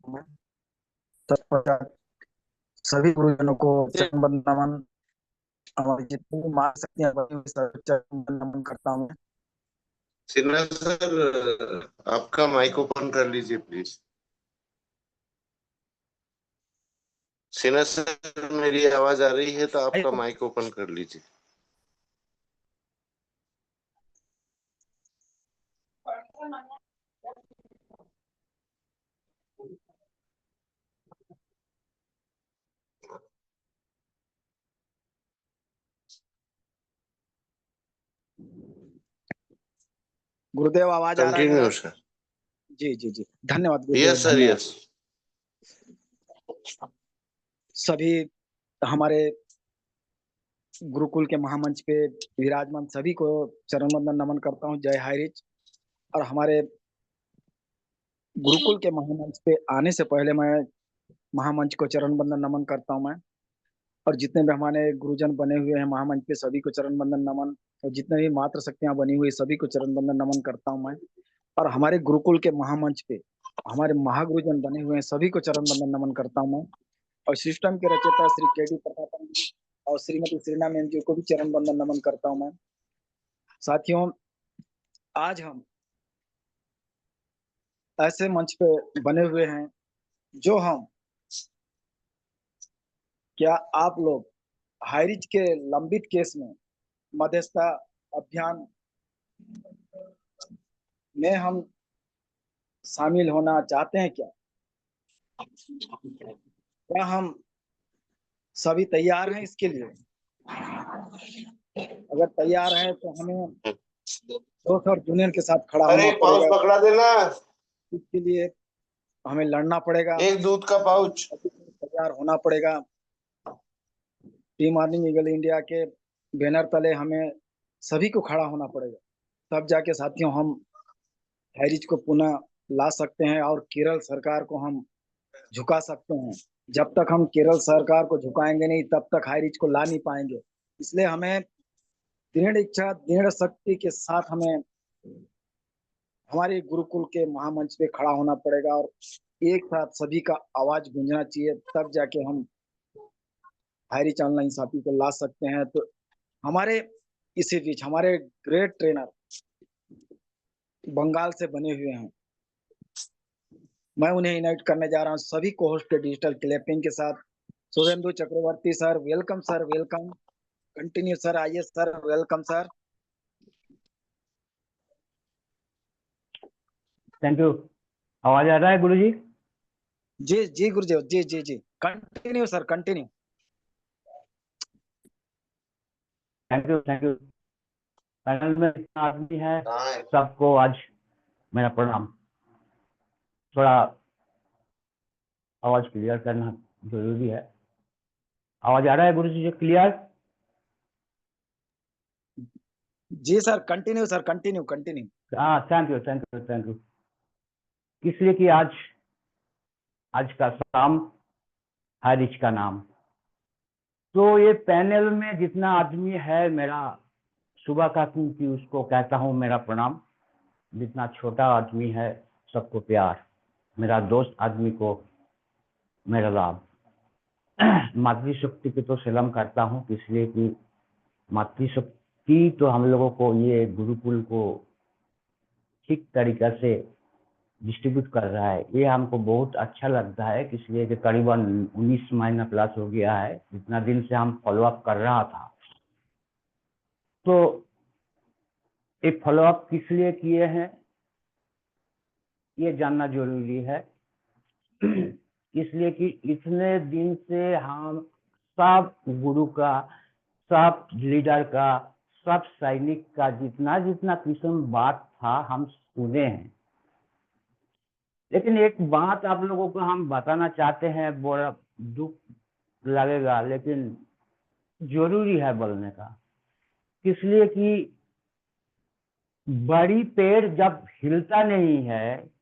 मैं तत्पश्चात सभी गुरुजनों को चरण वंदन नमन, हमारी जितनी भी माँ शक्तियाँ बनी हुई सब चरण वंदन नमन करता हूँ मैं। सिन्हा सर, आपका माइक ओपन कर लीजिए प्लीज। सिन्हा सर, मेरी आवाज आ रही है तो आपका माइक ओपन कर लीजिए। गुरुदेव आवाज आ रहा है कंटिन्यू मेरा? सर। जी जी जी, धन्यवाद गुरुदेव, यस सर, धन्यवाद। यस। सभी हमारे गुरुकुल के महामंच पे विराजमान सभी को चरण वंदन नमन करता हूँ। जय हायरिच। और हमारे गुरुकुल के महामंच पे आने से पहले मैं महामंच को चरण वंदन नमन करता हूँ मैं। और जितने भी हमारे गुरुजन बने हुए हैं महामंच पे सभी को चरण वंदन नमन। और जितने भी मात्र शक्तियां बनी हुई सभी को चरण वंदन नमन करता हूँ मैं। और हमारे गुरुकुल के महामंच पे हमारे महागुरुजन बने हुए हैं सभी को चरण वंदन नमन करता हूँ मैं। और सिस्टम के रचयिता श्री के डी प्रतापन जी और श्रीमती श्रीना मैम जी को भी चरण वंदन नमन करता हूँ मैं। साथियों, आज हम ऐसे मंच पे बने हुए हैं जो हम, क्या आप लोग हाईरिच के लंबित केस में मध्यस्थता अभियान में हम शामिल होना चाहते हैं क्या? क्या हम सभी तैयार हैं इसके लिए? अगर तैयार हैं तो हमें दोस्त और जूनियर के साथ खड़ा अरे होना पाउच पड़ेगा। पकड़ा देना। इसके लिए हमें लड़ना पड़ेगा, एक दूध का पाउच। तैयार होना पड़ेगा। टीम अर्निंग ईगल इंडिया के बैनर तले हमें सभी को खड़ा होना पड़ेगा। तब जाके साथियों हम हैरिज को पुनः ला सकते हैं और केरल सरकार को हम झुका सकते हैं। जब तक हम केरल सरकार को झुकाएंगे नहीं तब तक हैरिज को ला नहीं पाएंगे। इसलिए हमें दृढ़ इच्छा दृढ़ शक्ति के साथ हमें हमारे गुरुकुल के महामंच पे खड़ा होना पड़ेगा और एक साथ सभी का आवाज गूंजना चाहिए। तब जाके हम हैरिज ऑनलाइन साथी को ला सकते हैं। तो हमारे इसी बीच हमारे ग्रेट ट्रेनर बंगाल से बने हुए हैं। मैं उन्हें इनवाइट करने जा रहा हूँ सभी को होस्ट के डिजिटल क्लैपिंग के साथ। Shubhendu Chakraborty sir, welcome sir, welcome. Continue sir, आइए sir, welcome sir. Thank you. आवाज आ रहा है गुरु जी? जी जी गुरुदेव, जी जी जी, continue sir, continue. Thank you, thank you. Panel में जितना आदमी है हाँ। सबको आज मेरा प्रणाम। थोड़ा आवाज क्लियर करना जरूरी है। आवाज आ रहा है गुरु जी क्लियर? जी sir, continue sir, continue continue. हाँ, thank you, thank you, thank you. इसलिए कि आज आज का शाम हारिज का नाम। तो ये पैनल में जितना आदमी है मेरा सुबह का क्योंकि उसको कहता हूँ मेरा प्रणाम। जितना छोटा आदमी है सबको प्यार। मेरा दोस्त आदमी को मेरा लाभ। मातृशक्ति की तो सलाम करता हूँ इसलिए कि मातृशक्ति तो हम लोगों को ये गुरुकुल को ठीक तरीका से डिस्ट्रीब्यूट कर रहा है। ये हमको बहुत अच्छा लगता है इसलिए कि करीबन 19 महीना प्लस हो गया है जितना दिन से हम फॉलोअप कर रहा था। तो एक फॉलोअप किस लिए किए हैं ये जानना जरूरी है। इसलिए कि इतने दिन से हम सब गुरु का, सब लीडर का, सब सैनिक का जितना जितना किस्म बात था हम सुने हैं। लेकिन एक बात आप लोगों को हम बताना चाहते हैं, बड़ा दुख लगेगा लेकिन जरूरी है बोलने का। इसलिए कि बड़ी पेड़ जब हिलता नहीं है,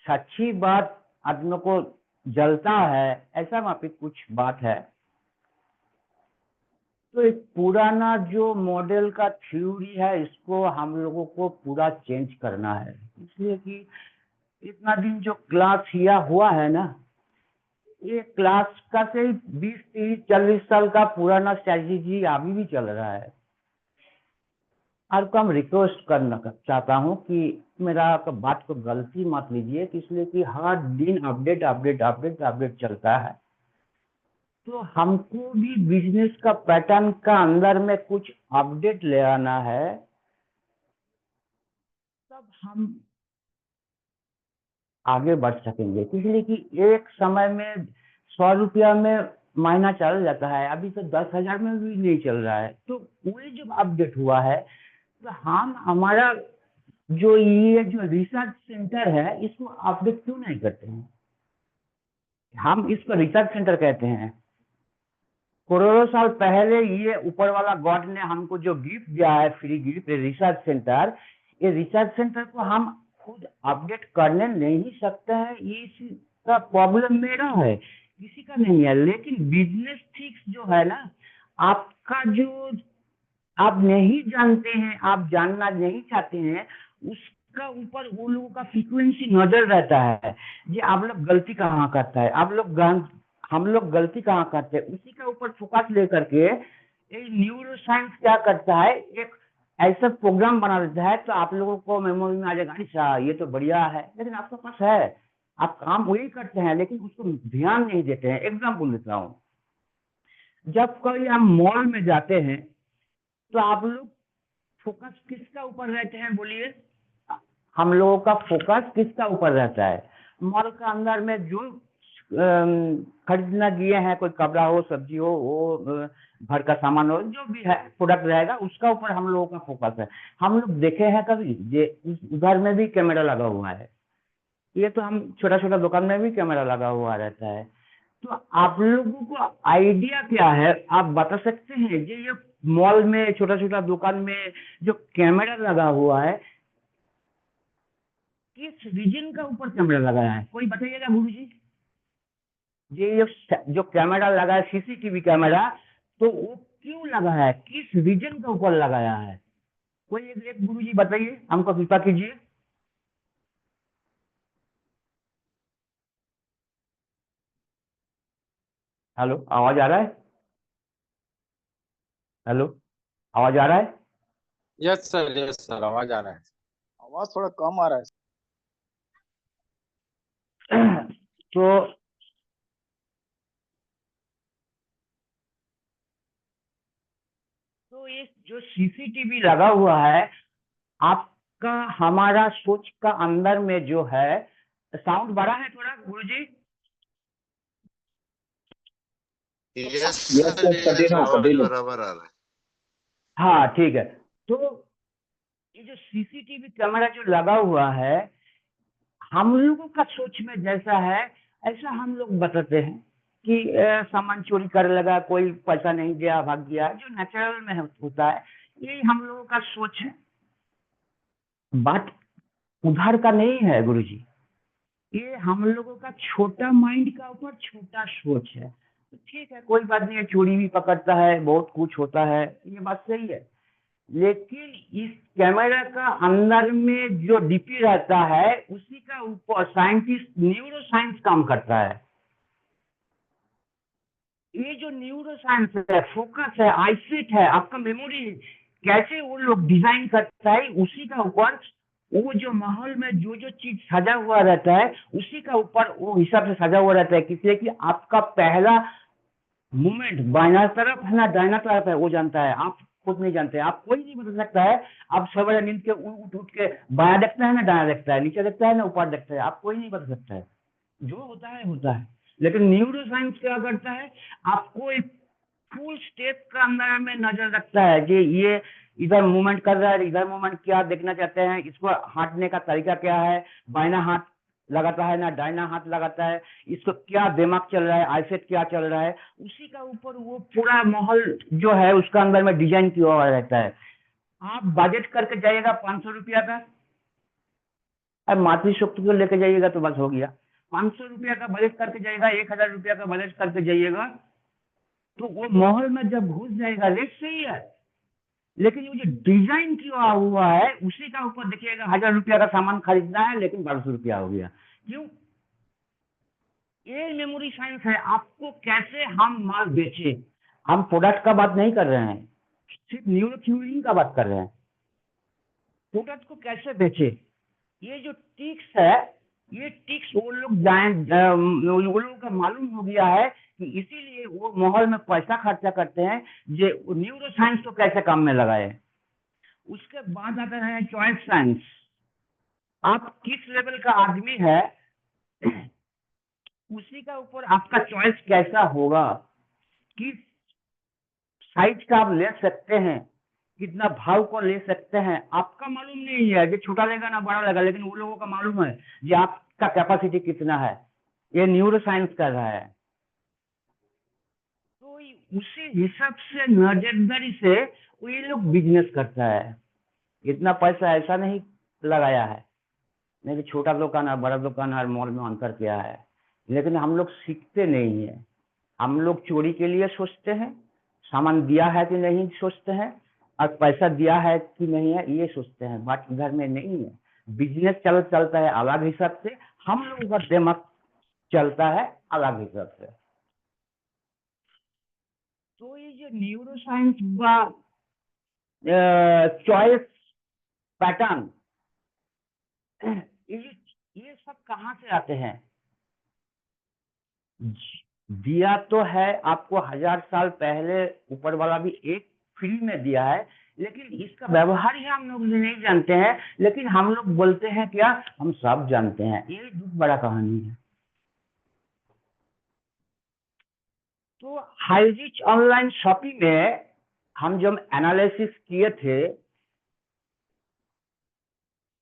सच्ची बात आदमी को जलता है, ऐसा वहां पे कुछ बात है। तो एक पुराना जो मॉडल का थ्योरी है इसको हम लोगों को पूरा चेंज करना है। इसलिए कि इतना दिन जो क्लास किया हुआ है ना, ये क्लास का से 20 30 40 साल का पुराना स्ट्रेटेजी अभी भी चल रहा है। आपको हम रिक्वेस्ट करना चाहता हूँ कि मेरा बात को गलती मत लीजिए, इसलिए कि हर दिन अपडेट अपडेट अपडेट अपडेट चलता है, तो हमको भी बिजनेस का पैटर्न का अंदर में कुछ अपडेट ले आना है, तब हम आगे बढ़ सकेंगे। इसलिए कि एक समय में 100 रुपया में महीना चल जाता है, अभी तो 10,000 में भी नहीं चल रहा है। तो वही जब अपडेट हुआ है, तो हम हमारा जो ये जो रिसर्च सेंटर है, इसको अपडेट क्यों नहीं करते हैं? हम इसको रिसर्च सेंटर कहते हैं। करोड़ों साल पहले ये ऊपर वाला गॉड ने हमको जो गिफ्ट दिया है, फ्री गिफ्ट, रिसर्च सेंटर, ये रिसर्च सेंटर को हम खुद अपडेट करने नहीं सकते हैं। ये इसका प्रॉब्लम मेरा है, किसी का नहीं है। लेकिन बिजनेस थिंग्स जो है ना, आपका जो आप नहीं जानते हैं, आप जानना नहीं चाहते हैं, उसका ऊपर वो लोगों का फ्रीक्वेंसी नजर रहता है। ये आप लोग गलती कहाँ करता है, हम लोग गलती कहाँ करते हैं, उसी का ऊपर फोकस लेकर के ये न्यूरो साइंस क्या करता है, एक ऐसा प्रोग्राम बना देता है, तो आप लोगों को मेमोरी में आ जाएगा, अच्छा ये तो बढ़िया है। लेकिन आपके पास है, आप काम वही करते हैं, लेकिन उसको ध्यान नहीं देते हैं। एग्जाम्पल देता हूँ, जब कभी हम मॉल में जाते हैं, तो आप लोग फोकस किसका ऊपर रहते हैं, बोलिए? हम लोगों का फोकस किसका ऊपर रहता है? मॉल का अंदर में जो खरीदना गए हैं, कोई कपड़ा हो, सब्जी हो, वो घर का सामान हो, जो भी है प्रोडक्ट रहेगा, उसका ऊपर हम लोगों का फोकस है। हम लोग देखे हैं कभी ये उधर में भी कैमरा लगा हुआ है, ये तो हम छोटा छोटा दुकान में भी कैमरा लगा हुआ रहता है। तो आप लोगों को आइडिया क्या है, आप बता सकते हैं? ये मॉल में छोटा छोटा दुकान में जो कैमरा लगा हुआ है, किस रीजन का ऊपर कैमरा लगाया है, कोई बताइएगा गुरु जी? ये जो कैमरा लगा है, सीसीटीवी कैमरा, तो वो क्यों लगाया है, किस रीजन के ऊपर लगाया है? कोई एक गुरु जी बताइए, हमको कृपा कीजिए। हेलो, आवाज आ रहा है? हेलो, आवाज आ रहा है? यस सर, आवाज आ रहा है। आवाज थोड़ा कम आ रहा है। तो ये जो सीसीटीवी लगा हुआ है, आपका हमारा सोच का अंदर में जो है, साउंड बड़ा है थोड़ा गुरुजी? Yes yes sir, sir, yes, आवाज कंटिन्यू। बराबर आ रहा है। हाँ ठीक है। तो ये जो सीसीटीवी कैमरा जो लगा हुआ है, हम लोगों का सोच में जैसा है, ऐसा हम लोग बताते हैं कि सामान चोरी कर लगा, कोई पैसा नहीं दिया, भाग गया, जो नेचुरल में होता है, ये हम लोगों का सोच है। बात उधार का नहीं है गुरुजी, ये हम लोगों का छोटा माइंड का ऊपर छोटा सोच है। तो ठीक है, कोई बात नहीं है, चोरी भी पकड़ता है, बहुत कुछ होता है, ये बात सही है। लेकिन इस कैमरा का अंदर में जो डीपी रहता है, उसी का ऊपर साइंटिस्ट न्यूरो साइंस काम करता है। ये जो न्यूरो साइंस है, फोकस है, आईसाइट है, आपका मेमोरी, कैसे वो लोग डिजाइन करता है, उसी का ऊपर वो जो माहौल में जो जो चीज सजा हुआ रहता है, उसी का ऊपर वो हिसाब से सजा हुआ रहता है। किसी कि आपका पहला मूवमेंट बाइना तरफ है ना दाहिना तरफ है, वो जानता है, आप खुद नहीं जानते, आप कोई नहीं बता सकता है। आप सवेरे नींद के उठ उठ के बाया देखता है ना दाया देखता है, नीचे देखता है ना ऊपर देखता है, आप कोई नहीं बता सकता है, जो होता है होता है। लेकिन न्यूरो साइंस क्या करता है, आपको एक फुल स्टेप का अंदर में नजर रखता है कि ये इधर मूवमेंट कर रहा है, इधर मूवमेंट क्या देखना चाहते हैं, इसको हाथने का तरीका क्या है, बाइना हाथ लगाता है ना दाहिना हाथ लगाता है, इसको क्या दिमाग चल रहा है, आईसेट क्या चल रहा है, उसी का ऊपर वो पूरा माहौल जो है उसका अंदर में डिजाइन किया हुआ रहता है। आप बजट करके जाइएगा 500 रुपया का, अब मातृशक्ति को लेके जाइएगा तो बस हो गया। 500 रुपया का बजट करके जाएगा, 1000 रुपया का बजट करके जाइएगा, तो वो माहौल में जब घुस जाएगा, रेट सही है, लेकिन ये जो डिजाइन किया हुआ है उसी का ऊपर देखिएगा 1000 रुपया का सामान खरीदना है लेकिन 1200 रुपया हो गया। क्यों? ये मेमोरी साइंस है। आपको कैसे हम माल बेचे, हम प्रोडक्ट का बात नहीं कर रहे हैं, सिर्फ न्यूरो थ्योरी का बात कर रहे हैं। प्रोडक्ट को कैसे बेचे, ये जो टिक्स है, ये टिक्स वो लोग वो लोगों का मालूम हो गया है कि इसीलिए वो माहौल में पैसा खर्चा करते हैं जो न्यूरो साइंस को कैसे काम में लगाए। उसके बाद आता है चॉइस साइंस। आप किस लेवल का आदमी है उसी का ऊपर आपका चॉइस कैसा होगा, किस साइज का आप ले सकते हैं, कितना भाव को ले सकते हैं, आपका मालूम नहीं है। जो छोटा लेगा ना बड़ा लेगा, लेकिन वो लोगों का मालूम है कि आपका कैपेसिटी कितना है। ये न्यूरो साइंस कर रहा है। तो उसी हिसाब से नजरदारी से वो ये लोग बिजनेस करता है। इतना पैसा ऐसा नहीं लगाया है, नहीं कि छोटा दुकान है बड़ा दुकान है मॉल में अंतर किया है। लेकिन हम लोग सीखते नहीं है। हम लोग चोरी के लिए सोचते हैं, सामान दिया है कि नहीं सोचते हैं, और पैसा दिया है कि नहीं है ये सोचते हैं। बात घर में नहीं है। बिजनेस चलता है अलग हिसाब से, हम लोगों का दिमाग चलता है अलग हिसाब से। तो ये जो न्यूरो साइंस का चॉइस पैटर्न, ये सब कहाँ से आते हैं? दिया तो है आपको 1000 साल पहले ऊपर वाला भी एक फ्री में दिया है, लेकिन इसका व्यवहार ही हम लोग नहीं जानते हैं। लेकिन हम लोग बोलते हैं क्या, हम सब जानते हैं। ये बहुत बड़ा कहानी है। तो हाईरिच ऑनलाइन शॉपिंग में हम जब एनालिसिस किए थे,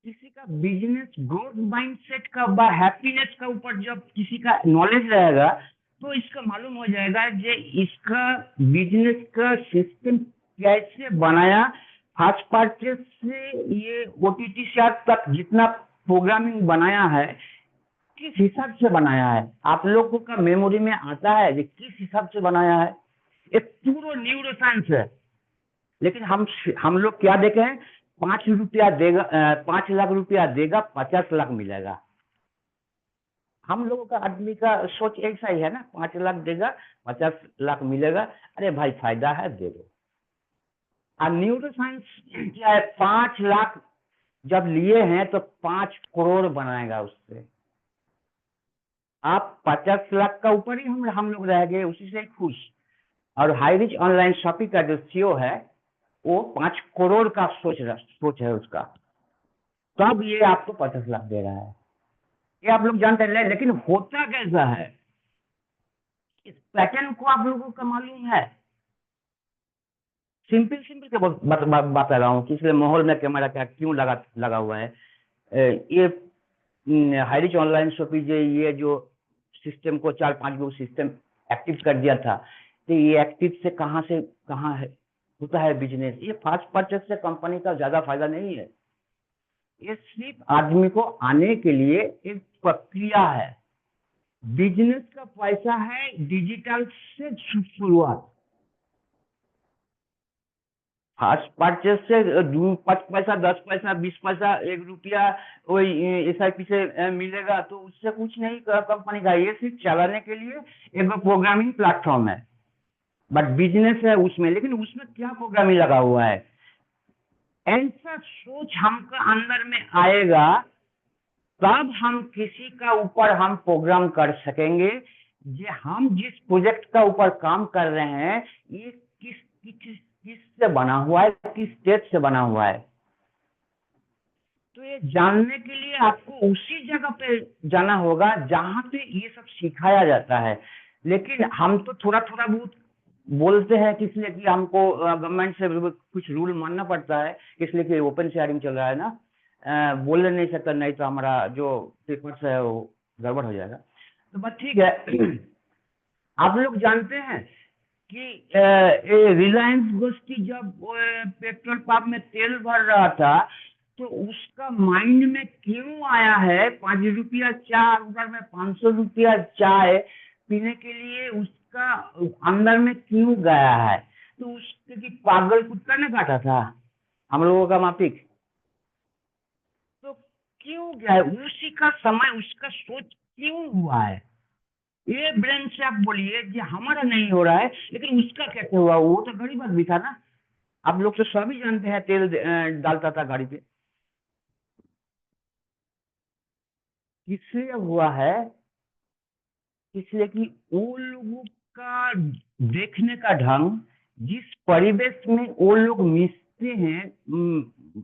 किसी का बिजनेस ग्रोथ माइंडसेट का हैप्पीनेस का ऊपर जब किसी का नॉलेज रहेगा तो इसका मालूम हो जाएगा कि इसका बिजनेस का सिस्टम कैसे बनाया। फर्स्ट परचेज से ये ओटीटी शेयर तक जितना प्रोग्रामिंग बनाया है किस हिसाब से बनाया है, आप लोगों का मेमोरी में आता है कि किस हिसाब से बनाया है। एक पूरा न्यूरो साइंस है। लेकिन हम लोग क्या देखे हैं, 5 रुपया देगा 5 लाख रुपया देगा 50 लाख मिलेगा। हम लोगों का आदमी का सोच ऐसा ही है ना, 5 लाख देगा 50 लाख मिलेगा, अरे भाई फायदा है दे दो। और न्यूरो साइंस क्या है, 5 लाख जब लिए हैं तो 5 करोड़ बनाएगा उससे। आप 50 लाख का ऊपर ही हम लोग रह गए, उसी से खुश। और हाईरिच ऑनलाइन शॉपिंग का जो सीईओ है वो 5 करोड़ का सोच है उसका, तब ये आपको 50 लाख दे रहा है। ये आप लोग जानते हैं। लेकिन होता कैसा है, इस पैटर्न को आप लोगों का मालूम है। सिंपल के बता रहा हूँ कि इसलिए माहौल में कैमरा क्या क्यों लगा हुआ है। ये हाईरिच ऑनलाइन शॉपिंग ये जो सिस्टम को 4-5 गो सिस्टम एक्टिव कर दिया था, तो ये एक्टिव से कहाँ है होता है बिजनेस। ये फास्ट परचेस से कंपनी का ज्यादा फायदा नहीं है। ये सिर्फ आदमी को आने के लिए एक प्रक्रिया है। बिजनेस का पैसा है डिजिटल से शुरुआत। फास्ट परचेस से 5 पैसा 10 पैसा 20 पैसा 1 रुपया वही SIP से मिलेगा, तो उससे कुछ नहीं कंपनी का। ये सिर्फ चलाने के लिए एक प्रोग्रामिंग प्लेटफॉर्म है, बट बिजनेस है उसमें। लेकिन उसमें क्या प्रोग्रामिंग लगा हुआ है, ऐसा सोच हमका अंदर में आएगा तब हम किसी का ऊपर हम प्रोग्राम कर सकेंगे। ये हम जिस प्रोजेक्ट का ऊपर काम कर रहे हैं ये किस से बना हुआ है, किस स्टेट से बना हुआ है। तो ये जानने के लिए आपको उसी जगह पे जाना होगा जहां पे ये सब सिखाया जाता है। लेकिन हम तो थोड़ा बहुत बोलते हैं, इसलिए कि हमको गवर्नमेंट से कुछ रूल मानना पड़ता है, इसलिए कि ओपन शेयरिंग चल रहा है ना, बोल नहीं सकता, नहीं तो हमारा जो पेपर्स है वो गड़बड़ हो जाएगा। तो बस ठीक है। आप लोग जानते हैं कि रिलायंस गोष्ठी जब पेट्रोल पंप में तेल भर रहा था तो उसका माइंड में क्यों आया है 5 रुपया चाय, उधर में 500 रुपया चाय पीने के लिए, उसका अंदर में क्यों गया है? तो उसके की पागल कुत्ता ने काटा था हम लोगों का माफिक। तो क्यों गया है उसी का समय, उसका सोच क्यों हुआ है? ये ब्रेन से आप बोलिए कि हमारा नहीं हो रहा है, लेकिन उसका कैसे हुआ? वो तो गरीब आदमी था ना। आप लोग तो सभी जानते हैं तेल डालता था गाड़ी पे। किसलिए हुआ है? इसलिए कि वो लोगों का देखने का ढंग, जिस परिवेश में वो लोग मिशते हैं,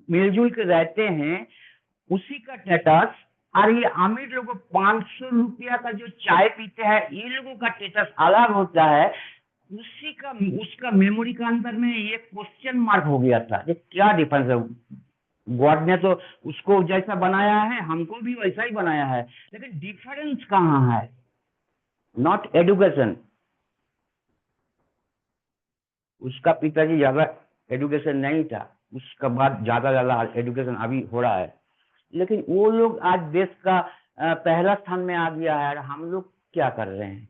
मिलजुल के रहते हैं, उसी का स्टेटस। और ये अमीर लोगों 500 रुपया का जो चाय पीते हैं, ये लोगों का स्टेटस अलग होता है। उसी का, उसका मेमोरी का अंदर में ये क्वेश्चन मार्क हो गया था, ये क्या डिफरेंस है? गॉड ने तो उसको जैसा बनाया है, हमको भी वैसा ही बनाया है, लेकिन डिफरेंस कहाँ है? Not education. उसका पिताजी ज्यादा एडुकेशन नहीं था, उसका बाद ज्यादा ज्यादा एडुकेशन अभी हो रहा है, लेकिन वो लोग आज देश का पहला स्थान में आ गया है, और हम लोग क्या कर रहे हैं?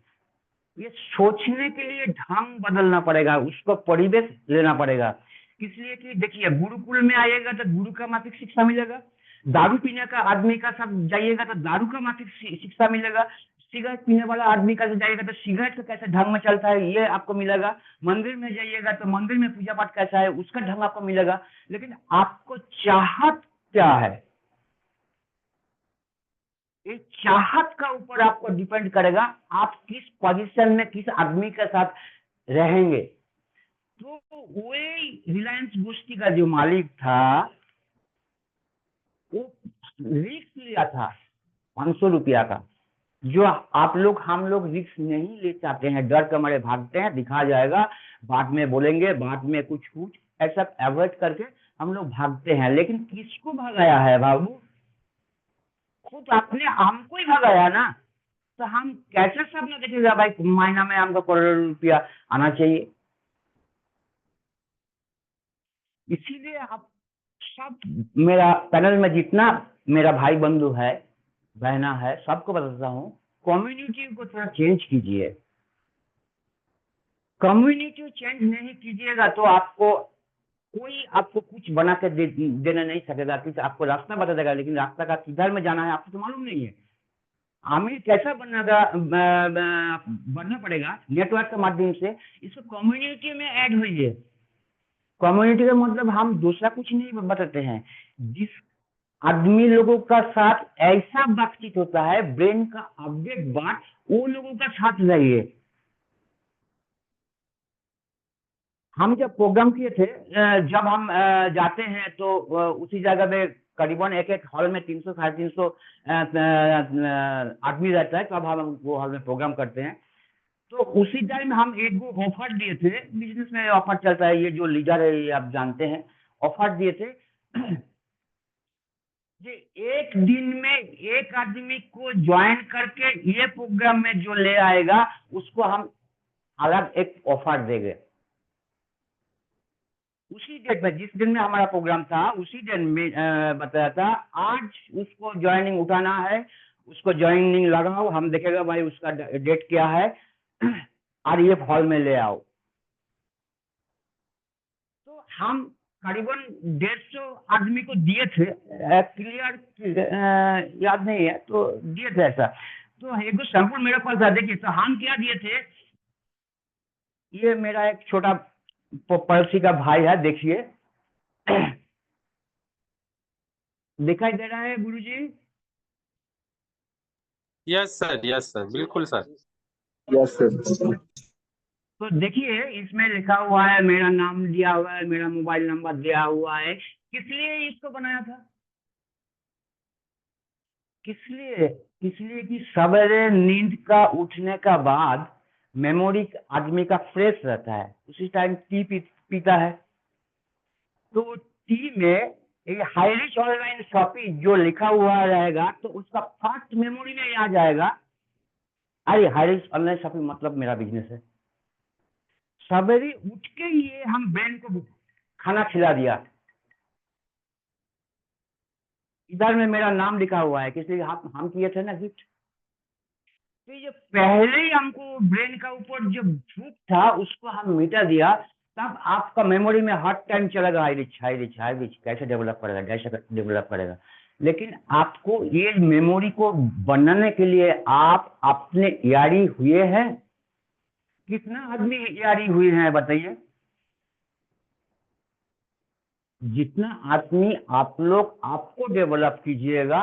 ये सोचने के लिए ढंग बदलना पड़ेगा, उसको परिवेश लेना पड़ेगा। इसलिए कि देखिए, गुरुकुल में आइएगा तो गुरु का माफिक शिक्षा मिलेगा, दारू पीने का आदमी का साथ जाइएगा तो दारू का माफिक शिक्षा मिलेगा, सिगरेट पीने वाला आदमी का जाइएगा तो सिगरेट का कैसे ढंग में चलता है ये आपको मिलेगा, मंदिर में जाइएगा तो मंदिर में पूजा पाठ कैसा है उसका ढंग आपको मिलेगा। लेकिन आपको चाहत क्या है? ये चाहत का ऊपर आपको डिपेंड करेगा, आप किस पोजीशन में किस आदमी के साथ रहेंगे। तो वही रिलायंस गोष्ठी का जो मालिक था, वो रिस्क लिया था 500 रुपया का, जो आप लोग हम लोग रिस्क नहीं ले चाहते हैं, डर के मारे भागते हैं, दिखा जाएगा, बाद में बोलेंगे, बाद में कुछ कुछ ऐसा अवॉइड करके हम लोग भागते हैं। लेकिन किसको भगाया है बाबू? खुद आपने हमको ही भगाया ना। तो हम कैसे सपना देखेगा भाई महीना में हमको करोड़ रुपया आना चाहिए? इसीलिए आप सब, मेरा पैनल में जितना मेरा भाई बंधु है, बहना है, सबको बताता हूँ, कम्युनिटी को थोड़ा चेंज कीजिए। कम्युनिटी चेंज नहीं कीजिएगा तो आपको कोई आपको कुछ बना के देना नहीं सकेगा, कुछ आपको रास्ता बता देगा, लेकिन रास्ता का किधर में जाना है आपको तो मालूम नहीं है। आमिर कैसा बनना पड़ेगा? नेटवर्क के माध्यम से इसको कम्युनिटी में ऐड होइए। कम्युनिटी का मतलब हम दूसरा कुछ नहीं बताते हैं, जिस आदमी लोगों का साथ ऐसा बातचीत होता है, ब्रेन का अपडेट बात, वो लोगों का साथ रहिए। हम जब प्रोग्राम किए थे, जब हम जाते हैं तो उसी जगह में करीबन एक एक हॉल में 300 350 आदमी रहता है, तब हम वो हॉल में प्रोग्राम करते हैं। तो उसी टाइम हम एक ऑफर दिए थे, बिजनेस में ऑफर चलता है, ये जो लीडर है ये आप जानते हैं, ऑफर दिए थे ये एक दिन में एक आदमी को ज्वाइन करके ये प्रोग्राम में जो ले आएगा उसको हम अलग एक ऑफर देंगे। उसी डेट में, जिस दिन में हमारा प्रोग्राम था, उसी दिन में बताया था, आज उसको ज्वाइनिंग उठाना है, उसको ज्वाइनिंग लगाओ, हम देखेगा भाई उसका डेट क्या है और ये हॉल में ले आओ। तो हम करीबन 150 आदमी को दिए थे, क्लियर याद नहीं है, तो दिए थे ऐसा। तो एक सैंपल मेरे पास था, देखिए। तो हम क्या दिए थे, ये मेरा एक छोटा पड़ोसी का भाई है, देखिए दिखाई दे रहा है गुरुजी? यस सर, बिल्कुल सर। Yes sir. तो देखिए, इसमें लिखा हुआ है, मेरा नाम दिया हुआ है, मेरा मोबाइल नंबर दिया हुआ है। किस लिए इसको बनाया था? किस लिए? इसलिए कि सवेरे नींद का उठने का बाद मेमोरी आदमी का फ्रेश रहता है, उसी टाइम टी पीता है। तो टी में ये हाई रिच ऑनलाइन शॉपिंग जो लिखा हुआ रहेगा, तो उसका फर्स्ट मेमोरी में आ जाएगा, अरे हाई रिच ऑनलाइन शॉपिंग मतलब मेरा बिजनेस है। सवेरे उठ के ये हम ब्रेन को खाना खिला दिया। इधर में मेरा नाम लिखा हुआ है, किसी हम किए थे ना गिफ्ट। तो ये पहले ही हमको ब्रेन का ऊपर जो भूख था उसको हम मिटा दिया, तब आपका मेमोरी में हर टाइम चलेगा हाई रिच कैसे डेवलप करेगा। लेकिन आपको ये मेमोरी को बनाने के लिए आप अपने यारी हुए हैं। कितना आदमी यारी हुए हैं बताइए। जितना आदमी आप लोग आपको डेवलप कीजिएगा,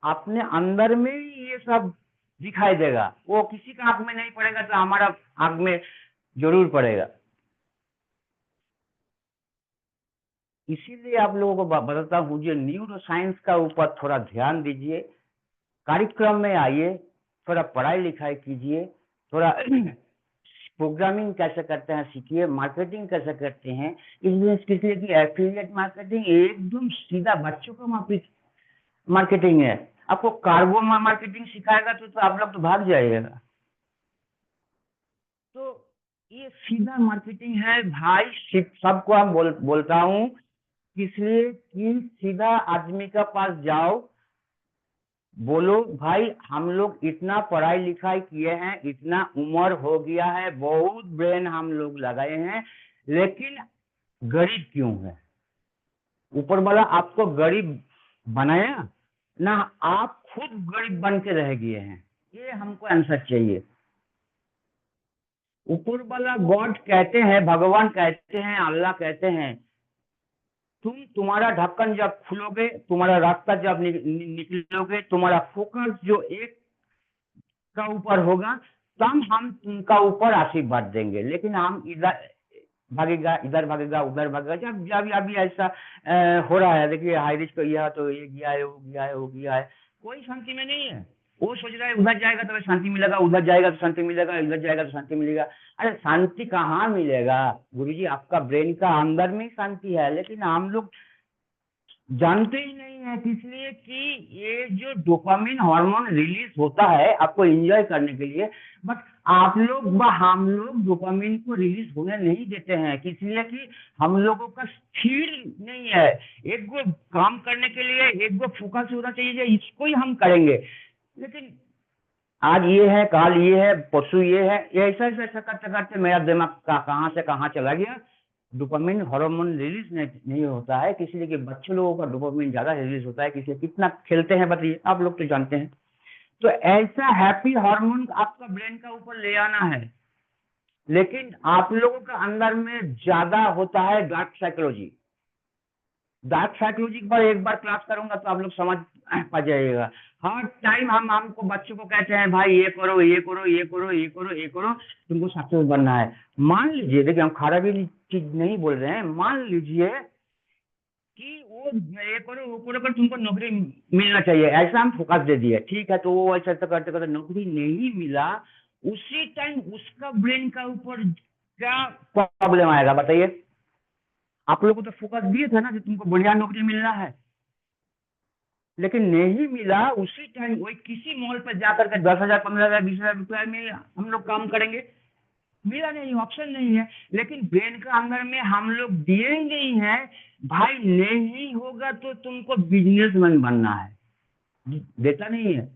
अपने अंदर में ये सब दिखाई देगा। वो किसी का आंख में नहीं पड़ेगा तो हमारा आंख में जरूर पड़ेगा। इसीलिए आप लोगों को बताता हूँ, जो न्यूरो साइंस का ऊपर थोड़ा ध्यान दीजिए, कार्यक्रम में आइए, थोड़ा पढ़ाई लिखाई कीजिए, थोड़ा प्रोग्रामिंग कैसे करते हैं सीखिए, मार्केटिंग कैसे करते हैं, इस किसी की एफिलिएट मार्केटिंग एकदम सीधा बच्चों का मार्केटिंग है। आपको कार्गो मार्केटिंग सिखाएगा तो आप लोग तो भाग जाइएगा। तो ये सीधा मार्केटिंग है भाई। सबको हम बोलता हूँ, इसलिए कि सीधा आदमी के पास जाओ, बोलो भाई हम लोग इतना पढ़ाई लिखाई किए हैं, इतना उम्र हो गया है, बहुत ब्रेन हम लोग लगाए हैं, लेकिन गरीब क्यों है? ऊपर वाला आपको गरीब बनाया ना, आप खुद गरीब बन के रह गए हैं? ये हमको आंसर चाहिए। ऊपर वाला गॉड कहते हैं, भगवान कहते हैं, अल्लाह कहते हैं, तुम्हारा ढक्कन जब खुलोगे, तुम्हारा रास्ता जब निकलोगे, तुम्हारा फोकस जो एक का ऊपर होगा, तब हम तुमका ऊपर आशीर्वाद देंगे। लेकिन हम इधर भागेगा, इधर भागेगा, उधर भागेगा। जब जब अभी ऐसा हो रहा है, देखिए हाई रिस्क को यह तो ये गया है, वो गया है, कोई शांति में नहीं है। वो सोच रहा है उधर जाएगा तो शांति मिलेगा, उधर जाएगा तो शांति मिलेगा, इधर जाएगा तो शांति मिलेगा। अरे शांति कहाँ मिलेगा गुरुजी? आपका ब्रेन का अंदर में शांति है, लेकिन हम लोग जानते ही नहीं है। इसलिए कि ये जो डोपामिन हार्मोन रिलीज होता है आपको एंजॉय करने के लिए, बट आप लोग व हम लोग डोपामिन को रिलीज होने नहीं देते हैं। इसलिए कि हम लोगों का स्थिर नहीं है। एक को काम करने के लिए एक को फोकस होना चाहिए, इसको ही हम करेंगे। लेकिन आज ये है, कल ये है, परसों ये है, ऐसा ऐसा करते करते मेरा दिमाग कहाँ से कहाँ चला गया। डोपामिन हार्मोन रिलीज नहीं होता है, किसी के बच्चे लोगों का डोपामिन ज्यादा रिलीज होता है। किसी कितना खेलते हैं बताइए, आप लोग तो जानते हैं। तो ऐसा हैप्पी हार्मोन आपका ब्रेन का ऊपर ले आना है। लेकिन आप लोगों का अंदर में ज्यादा होता है डार्क साइकोलॉजी। डार्क साइकोलॉजी पर एक बार क्लास करूंगा तो आप लोग समझ पा जाइएगा। हर टाइम हमको बच्चों को कहते हैं भाई ये करो, ये करो, ये करो, ये करो, ये करो, तुमको सक्सेस बनना है। मान लीजिए, देखिए हम खराबी चीज नहीं बोल रहे हैं, मान लीजिए कि वो ये करो, वो करो कर तुमको नौकरी मिलना चाहिए, ऐसा हम फोकस दे दिए, ठीक है। तो वो ऐसा करते करते नौकरी नहीं मिला, उसी टाइम उसका ब्रेन का ऊपर क्या प्रॉब्लम आएगा बताइए? आप लोगों को तो फोकस दिए थे ना कि तुमको बढ़िया नौकरी मिलना है, लेकिन नहीं मिला। उसी टाइम वही किसी मॉल पर जाकर के 10,000, 15,000, 20,000 रुपया में हम लोग काम करेंगे, मिला नहीं, ऑप्शन नहीं है। लेकिन ब्रेन का अंदर में हम लोग दिए ही नहीं है भाई, नहीं होगा तो तुमको बिजनेसमैन बनना है, देता नहीं है।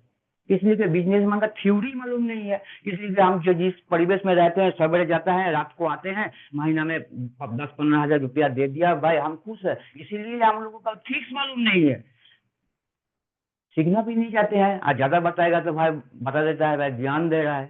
इसलिए कि बिजनेसमैन का थ्योरी मालूम नहीं है। इसलिए हम जो जिस परिवेश में रहते हैं, सवेरे जाते हैं, रात को आते हैं, महीना में 10-15,000 रुपया दे दिया भाई, हम खुश है। इसीलिए हम लोगों का फिक्स मालूम नहीं है, सीखना भी नहीं चाहते हैं। आज ज्यादा बताएगा तो भाई बता देता है भाई ज्ञान दे रहा है।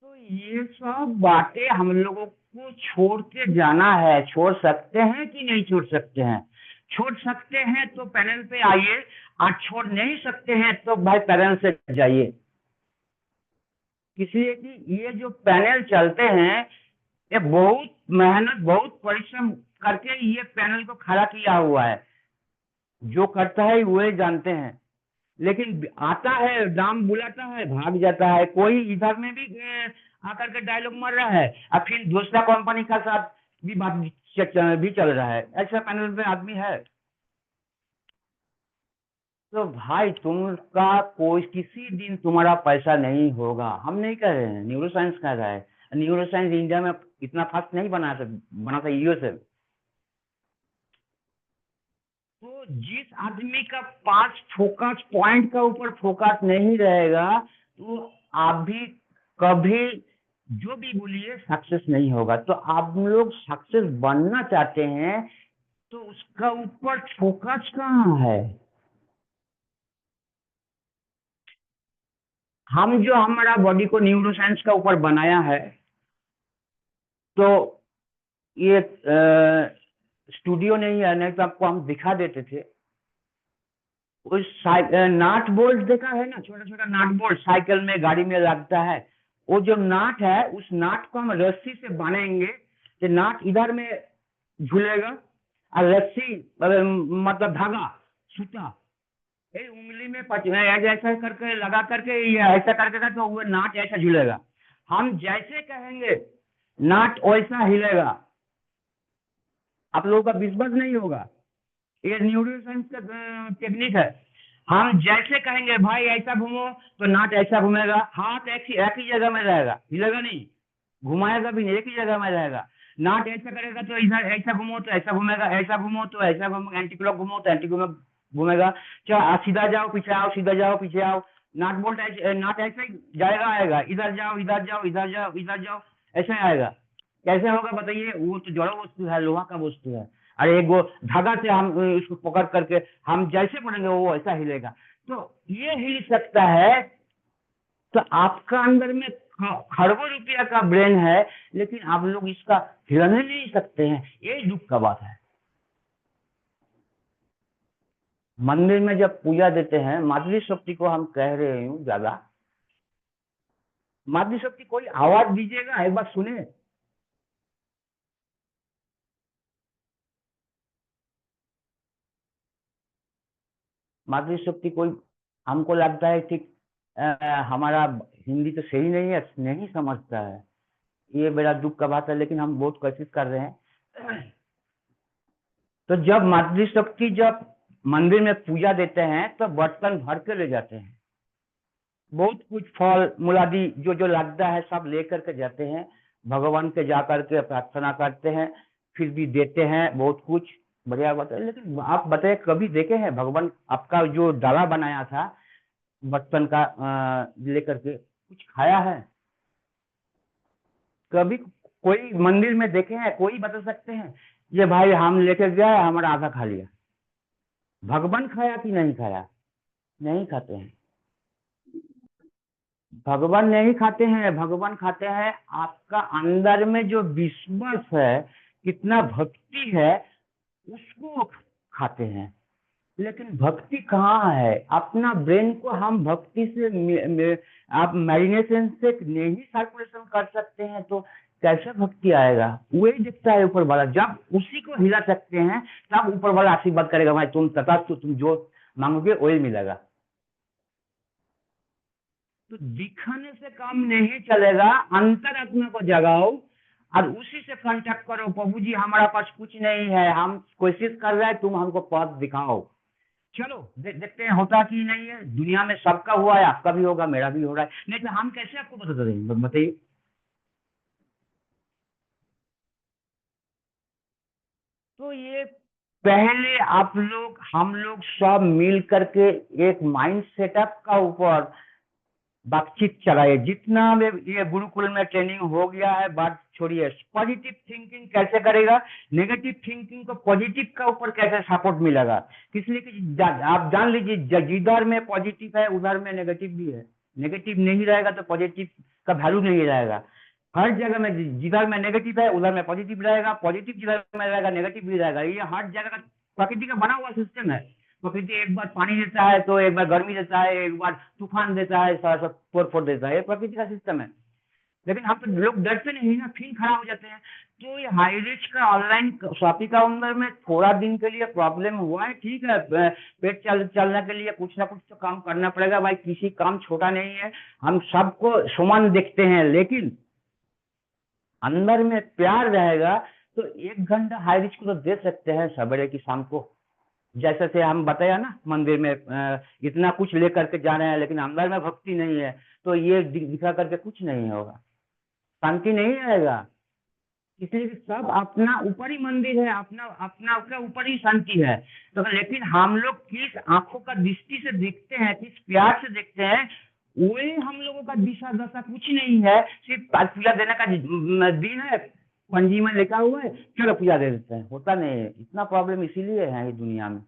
तो ये सब बातें हम लोगों को छोड़ के जाना है। छोड़ सकते हैं कि नहीं छोड़ सकते हैं? छोड़ सकते हैं तो पैनल पे आइए, और छोड़ नहीं सकते हैं तो भाई पैनल से जाइए। इसलिए कि ये जो पैनल चलते हैं, ये बहुत मेहनत, बहुत परिश्रम करके ये पैनल को खड़ा किया हुआ है। जो करता है वही जानते हैं। लेकिन आता है, नाम बुलाता है, भाग जाता है। कोई इधर में भी आकर के डायलॉग मार रहा है, और फिर दूसरा कंपनी का साथ भी बात भी चल रहा है। ऐसा पैनल में आदमी है। तो भाई तुमका कोई किसी दिन तुम्हारा पैसा नहीं होगा। हम नहीं कह रहे हैं, न्यूरो साइंस कह रहा है। न्यूरो साइंस इंडिया में इतना फास्ट नहीं बना था यूएस। तो जिस आदमी का पास फोकस पॉइंट का ऊपर फोकस नहीं रहेगा, तो आप भी कभी जो भी बोलिए सक्सेस नहीं होगा। तो आप लोग सक्सेस बनना चाहते हैं तो उसका ऊपर फोकस कहाँ है? हम जो हमारा बॉडी को न्यूरोसाइंस का ऊपर बनाया है, तो ये स्टूडियो नहीं है, नहीं तो आपको हम दिखा देते थे। उस नाट बोल्ट देखा है ना, छोटा छोटा नाट बोल्ट साइकिल में गाड़ी में लगता है। वो जो नाट है, उस नाट को हम रस्सी से बांधेंगे कि नाट इधर में झूलेगा और रस्सी मतलब धागा सूता ये उंगली में ऐसा करके लगा करके ये ऐसा करके तो वो नाट ऐसा झूलेगा। हम जैसे कहेंगे नाट वैसा हिलेगा। आप लोगों का विश्वास नहीं होगा, ये न्यूरोसाइंस का टेक्निक है। हम जैसे कहेंगे भाई ऐसा घूमो तो नाट ऐसा घूमेगा, हाथ एक ही जगह में रहेगा, हिलेगा नहीं, घुमाएगा भी नहीं, एक ही जगह में रहेगा। नाट ऐसा करेगा तो इधर ऐसा घूमो तो ऐसा घूमेगा, ऐसा घूमो तो ऐसा घूमेगा, एंटी क्लॉक घूमो तो एंटी क्लॉक घूमेगा। चाहे सीधा जाओ पीछे आओ, सीधा जाओ पीछे आओ, नाट बोल्ट नाट ऐसे ही जाएगा आएगा, इधर जाओ इधर जाओ इधर जाओ इधर जाओ, ऐसे आएगा। कैसे होगा बताइए? वो तो जड़ वस्तु है, लोहा का वस्तु है। अरे एक वो धागा से हम उसको पकड़ करके हम जैसे पढ़ेंगे वो ऐसा हिलेगा। तो ये हिल सकता है। तो आपका अंदर में खरबों रुपया का ब्रेन है, लेकिन आप लोग इसका हिलने नहीं सकते हैं। ये दुख का बात है। मंदिर में जब पूजा देते हैं, माधुरी शक्ति को हम कह रहे हूँ ज्यादा, माधुरी शक्ति कोई आवाज दीजिएगा, एक बार सुने। माधुरी शक्ति कोई, हमको लगता है ठीक हमारा हिंदी तो सही नहीं है, नहीं समझता है। ये बड़ा दुख का बात है, लेकिन हम बहुत कोशिश कर रहे हैं। तो जब माधुरी शक्ति जब मंदिर में पूजा देते हैं तो बर्तन भर के ले जाते हैं, बहुत कुछ फल मूलादि जो जो लगता है सब लेकर के जाते हैं, भगवान के जा करके प्रार्थना करते हैं, फिर भी देते हैं बहुत कुछ, बढ़िया बात है। लेकिन आप बताइए, कभी देखे हैं भगवान आपका जो डाला बनाया था बर्तन का लेकर के कुछ खाया है? कभी कोई मंदिर में देखे हैं? कोई बता सकते हैं ये भाई हम लेकर गया, हमारा आधा खा लिया? भगवान खाया कि नहीं खाया? नहीं खाते हैं। भगवान नहीं खाते हैं, भगवान खाते हैं आपका अंदर में जो विश्वास है, कितना भक्ति है, उसको खाते हैं। लेकिन भक्ति कहाँ है? अपना ब्रेन को हम भक्ति से आप मैरिनेशन से नहीं सर्कुलेशन कर सकते हैं तो कैसे भक्ति आएगा? वही दिखता है ऊपर वाला। जब उसी को हिला सकते हैं तब ऊपर वाला आशीर्वाद करेगा, भाई तुम तथास्तु, तुम जो मांगोगे वही मिलेगा। तो दिखाने से काम नहीं चलेगा, अंतरात्मा को जगाओ और उसी से कांटेक्ट करो। प्रभु जी हमारा पास कुछ नहीं है, हम कोशिश कर रहे हैं, तुम हमको पथ दिखाओ। चलो देखते हैं होता कि नहीं है। दुनिया में सबका हुआ है, आपका भी होगा, मेरा भी हो रहा है, नहीं तो हम कैसे आपको बता देंगे? बताइए। तो ये पहले आप लोग हम लोग सब मिल करके एक माइंड सेटअप का ऊपर बातचीत चलाइए। जितना ये गुरुकुल में ट्रेनिंग हो गया है, बात छोड़िए। पॉजिटिव थिंकिंग कैसे करेगा, नेगेटिव थिंकिंग को पॉजिटिव का ऊपर कैसे सपोर्ट मिलेगा, इसलिए कि आप जान लीजिए जिधर में पॉजिटिव है उधर में नेगेटिव भी है। नेगेटिव नहीं रहेगा तो पॉजिटिव का वैल्यू नहीं रहेगा। हर जगह में जिधर में नेगेटिव है उधर में पॉजिटिव रहेगा, पॉजिटिव जिधर में रहेगा नेगेटिव भी रहेगा। ये हर जगह का प्रकृति का बना हुआ सिस्टम है। प्रकृति एक बार पानी देता है तो एक बार गर्मी देता है, एक बार तूफान देता है, सारा सब फोड़ देता है। ये प्रकृति का सिस्टम है। लेकिन हम तो लोग डरते नहीं ना, फिर खड़ा हो जाते हैं। तो ये हाई रिस्क का ऑनलाइन शॉपिंग का अंदर में थोड़ा दिन के लिए प्रॉब्लम हुआ है, ठीक है। पेट चलने के लिए कुछ ना कुछ तो काम करना पड़ेगा भाई, किसी काम छोटा नहीं है। हम सबको समान देखते हैं, लेकिन अंदर में प्यार रहेगा तो 1 घंटा हाई रिस्क को तो दे सकते हैं, सवेरे की शाम को। जैसे से हम बताया ना, मंदिर में इतना कुछ लेकर के जा रहे हैं, लेकिन अंदर में भक्ति नहीं है, तो ये दिखा करके कुछ नहीं होगा, शांति नहीं आएगा। इसलिए सब अपना ऊपर ही मंदिर है, अपना अपना अपना ऊपर ही शांति है। तो लेकिन हम लोग किस आंखों का दृष्टि से देखते हैं, किस प्यार से देखते हैं, वही हम लोगों का दिशा दशा कुछ नहीं है, सिर्फ पूजा देने का दिन है, पंजी में लिखा हुआ है, चलो पूजा दे देते हैं, होता नहीं है। इतना प्रॉब्लम इसीलिए है इस दुनिया में,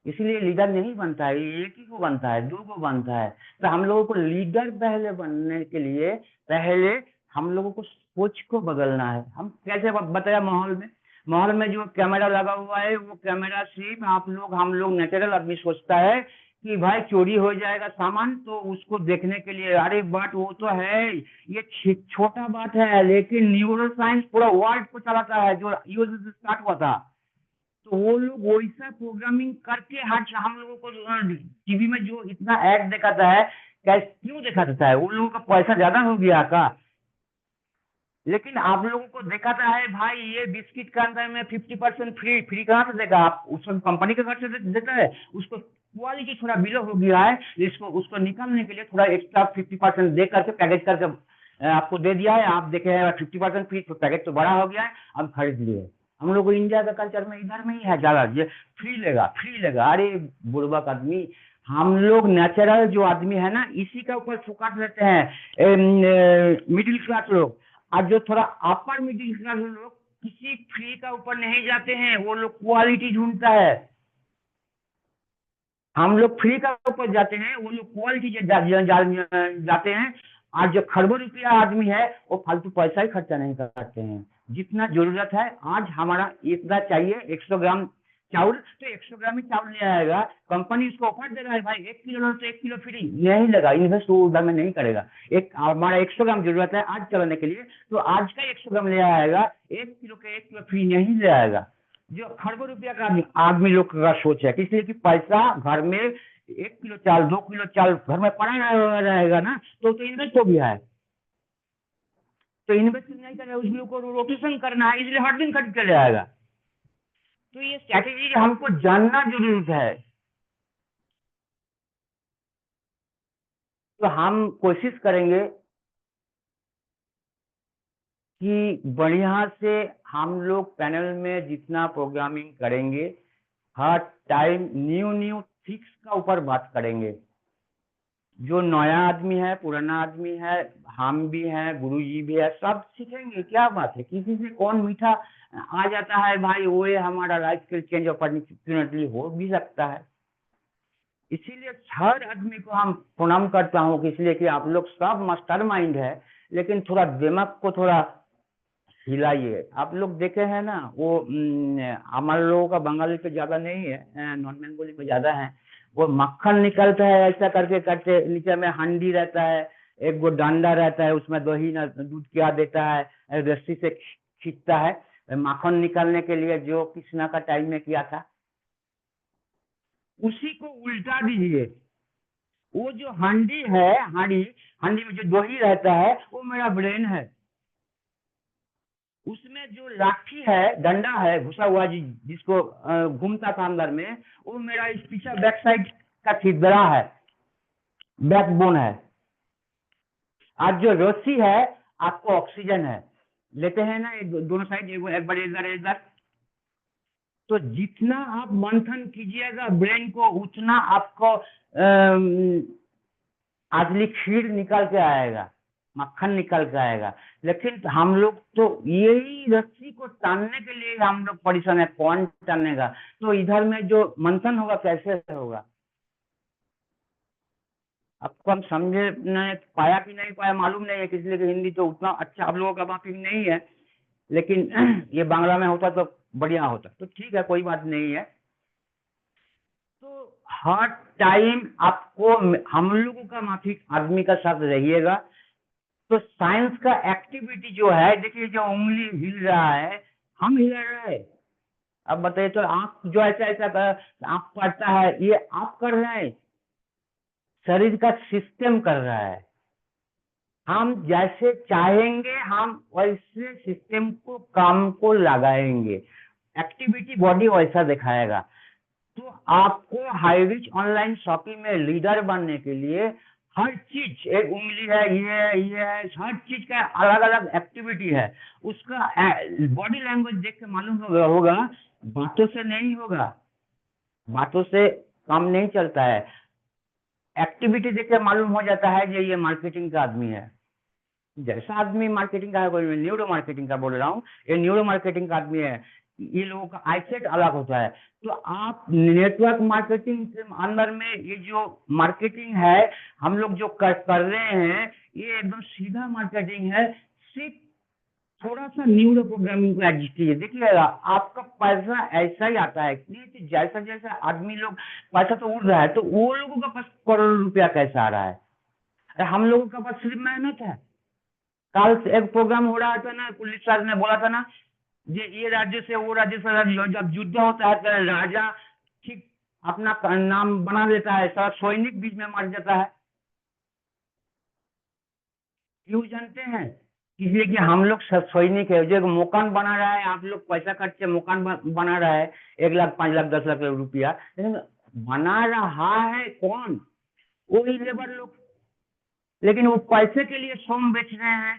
इसीलिए लीडर नहीं बनता है, एक ही को बनता है, दो को बनता है। तो हम लोगों को लीडर पहले बनने के लिए पहले हम लोगों को सोच को बदलना है। हम कैसे बताया, माहौल में जो कैमरा लगा हुआ है, वो कैमरा सिर्फ हम लोग नेचुरल आदमी सोचता है कि भाई चोरी हो जाएगा सामान, तो उसको देखने के लिए, अरे बट वो तो है, ये छोटा बात है, लेकिन न्यूरो साइंस पूरा वर्ल्ड को चलाता है, जो यूएस से स्टार्ट हुआ था। तो वो लोग वैसा प्रोग्रामिंग करके हम लोगों को टीवी में जो इतना ऐड दिखाता है, क्यों दिखाता है? वो लोगों का पैसा ज्यादा हो गया का? लेकिन आप लोगों को दिखाता है भाई ये बिस्किट का अंदर में 50% फ्री कहाँ से देगा? आप उसको कंपनी के घर से देता है, उसको क्वालिटी थोड़ा बिलो हो गया है, उसको निकालने के लिए थोड़ा एक्स्ट्रा 50% दे करके पैकेज करके आपको दे दिया है। आप देखे 50% फ्री, तो पैकेज तो बड़ा हो गया है, अब खरीद लिए। हम लोग को इंडिया का कल्चर में इधर में ही है ज्यादा, ये फ्री लेगा। अरे बुड़बक आदमी, हम लोग नेचुरल जो आदमी है ना, इसी का ऊपर फोकस रहते हैं, मिडिल क्लास लोग। और जो थोड़ा अपर मिडिल क्लास लोग किसी फ्री का ऊपर नहीं जाते हैं, वो लोग क्वालिटी ढूंढता है। हम लोग फ्री का ऊपर जाते हैं, वो लोग क्वालिटी जाते हैं। और जो खरबों रुपया आदमी है, वो फालतू पैसा ही खर्चा नहीं करते हैं। जितना जरूरत है, आज हमारा इतना चाहिए 100 ग्राम चावल, तो 100 ग्राम ही चावल ले आएगा। कंपनी उसको ऑफर दे रहा है, भाई 1 किलो लो तो 1 किलो फ्री, नहीं लगा, इन्वेस्ट वो उधर में नहीं करेगा। एक हमारा 100 ग्राम जरूरत है आज चलाने के लिए, तो आज का 100 ग्राम ले आएगा, 1 किलो के 1 किलो फ्री नहीं ले आएगा। जो खरबों रुपया का आदमी लोग का सोच है, इसलिए कि पैसा घर में 1 किलो चाल 2 किलो चाल घर में पड़ा रहेगा ना, तो इन्वेस्ट हो गया है। तो इन्वेस्ट नहीं करना, उसमें को रोटेशन करना है, इसलिए हर दिन खरीद के ले आएगा। तो ये स्ट्रैटेजी हमको जानना जरूरत है। तो हम कोशिश करेंगे कि बढ़िया से हम लोग पैनल में जितना प्रोग्रामिंग करेंगे, हर टाइम न्यू फिक्स का ऊपर बात करेंगे। जो नया आदमी है, पुराना आदमी है, हम भी हैं, गुरुजी भी है, सब सीखेंगे। क्या बात है, किसी से कौन मीठा आ जाता है भाई, वो हमारा लाइफ स्किल चेंज अपॉर्चुनिटी हो भी सकता है। इसीलिए हर आदमी को हम प्रणाम करता हूँ, इसलिए कि आप लोग सब मास्टर माइंड है, लेकिन थोड़ा दिमाग को थोड़ा हिलाइए। आप लोग देखे हैं ना, वो हमारे लोगों का बंगाली पे ज्यादा नहीं है, नॉन बंगाली पे ज्यादा है। वो मक्खन निकलता है ऐसा करके करते, नीचे में हांडी रहता है, एक वो डंडा रहता है, उसमें दही ना दूध क्या देता है, रस्सी से खींचता है माखन निकालने के लिए, जो कृष्णा का टाइम में किया था। उसी को उल्टा दीजिए। वो जो हांडी है, हांडी में जो दही रहता है, वो मेरा ब्रेन है। उसमें जो लाठी है, डंडा है घुसा हुआ, जिसको घूमता था अंदर में, वो मेरा इस पीछे बैक साइड का छिद्रा है, बैकबोन है। आज जो रस्सी है, आपको ऑक्सीजन है, लेते हैं ना दोनों साइड, एक बार इधर। तो जितना आप मंथन कीजिएगा ब्रेन को, उतना आपको असली खीर निकल के आएगा, मक्खन निकल के आएगा। लेकिन हम लोग तो यही रस्सी को टानने के लिए हम लोग परेशान है, कौन टानेगा? तो इधर में जो मंथन होगा कैसे होगा? आपको हम समझे नहीं पाया कि नहीं पाया मालूम नहीं है, इसलिए कि हिंदी तो उतना अच्छा आप लोगों का बाकी नहीं है, लेकिन ये बांग्ला में होता तो बढ़िया होता। तो ठीक है, कोई बात नहीं है। तो हर टाइम आपको हम लोगों का माफी आदमी का साथ रहिएगा। तो साइंस का एक्टिविटी जो है, देखिए जो उंगली हिल रहा है, हम हिला रहे हैं। अब बताइए, तो आंख जो ऐसा आंख पड़ता है, ये आप कर रहे हैं, शरीर का सिस्टम कर रहा है। हम जैसे चाहेंगे, हम वैसे सिस्टम को काम को लगाएंगे, एक्टिविटी बॉडी वैसा दिखाएगा। तो आपको हाई रिच ऑनलाइन शॉपिंग में लीडर बनने के लिए हर चीज, एक उंगली है, ये है, हर चीज का अलग अलग एक्टिविटी है। उसका बॉडी लैंग्वेज देख के मालूम होगा, बातों से नहीं होगा, बातों से काम नहीं चलता है। एक्टिविटी देख के मालूम हो जाता है कि ये मार्केटिंग का आदमी है। जैसा आदमी मार्केटिंग का है, कोई न्यूरो मार्केटिंग का बोल रहा हूँ, ये न्यूरो मार्केटिंग का आदमी है। ये लोगों का आईसेट अलग होता है। तो आप नेटवर्क मार्केटिंग के अंदर में ये जो मार्केटिंग है हम लोग जो कर रहे हैं, ये एकदम सीधा मार्केटिंग है। सिर्फ थोड़ा सा न्यूरो प्रोग्रामिंग को एडजस्ट कीजिए, देखिएगा आपका पैसा ऐसा ही आता है कि जैसा जैसा आदमी लोग पैसा तो उड़ रहा है, तो वो लोगों का पास करोड़ रुपया कैसा आ रहा है? अरे हम लोगों का पास सिर्फ मेहनत है। कल से एक प्रोग्राम हो रहा था ना, पुलिस साहब ने बोला था ना, ये राज्य से वो राज्य से राज्य जब युद्ध होता है तो राजा ठीक अपना नाम बना लेता है, सारा सैनिक बीच में मर जाता है। क्यों जानते हैं? इसलिए कि हम लोग सब सैनिक है। जो एक मकान बना रहा है, आप लोग पैसा खर्च के मकान बना रहा है 1 लाख 5 लाख 10 लाख रुपया, लेकिन बना रहा है कौन? वही लेबर लोग। लेकिन वो पैसे के लिए श्रम बेच रहे हैं,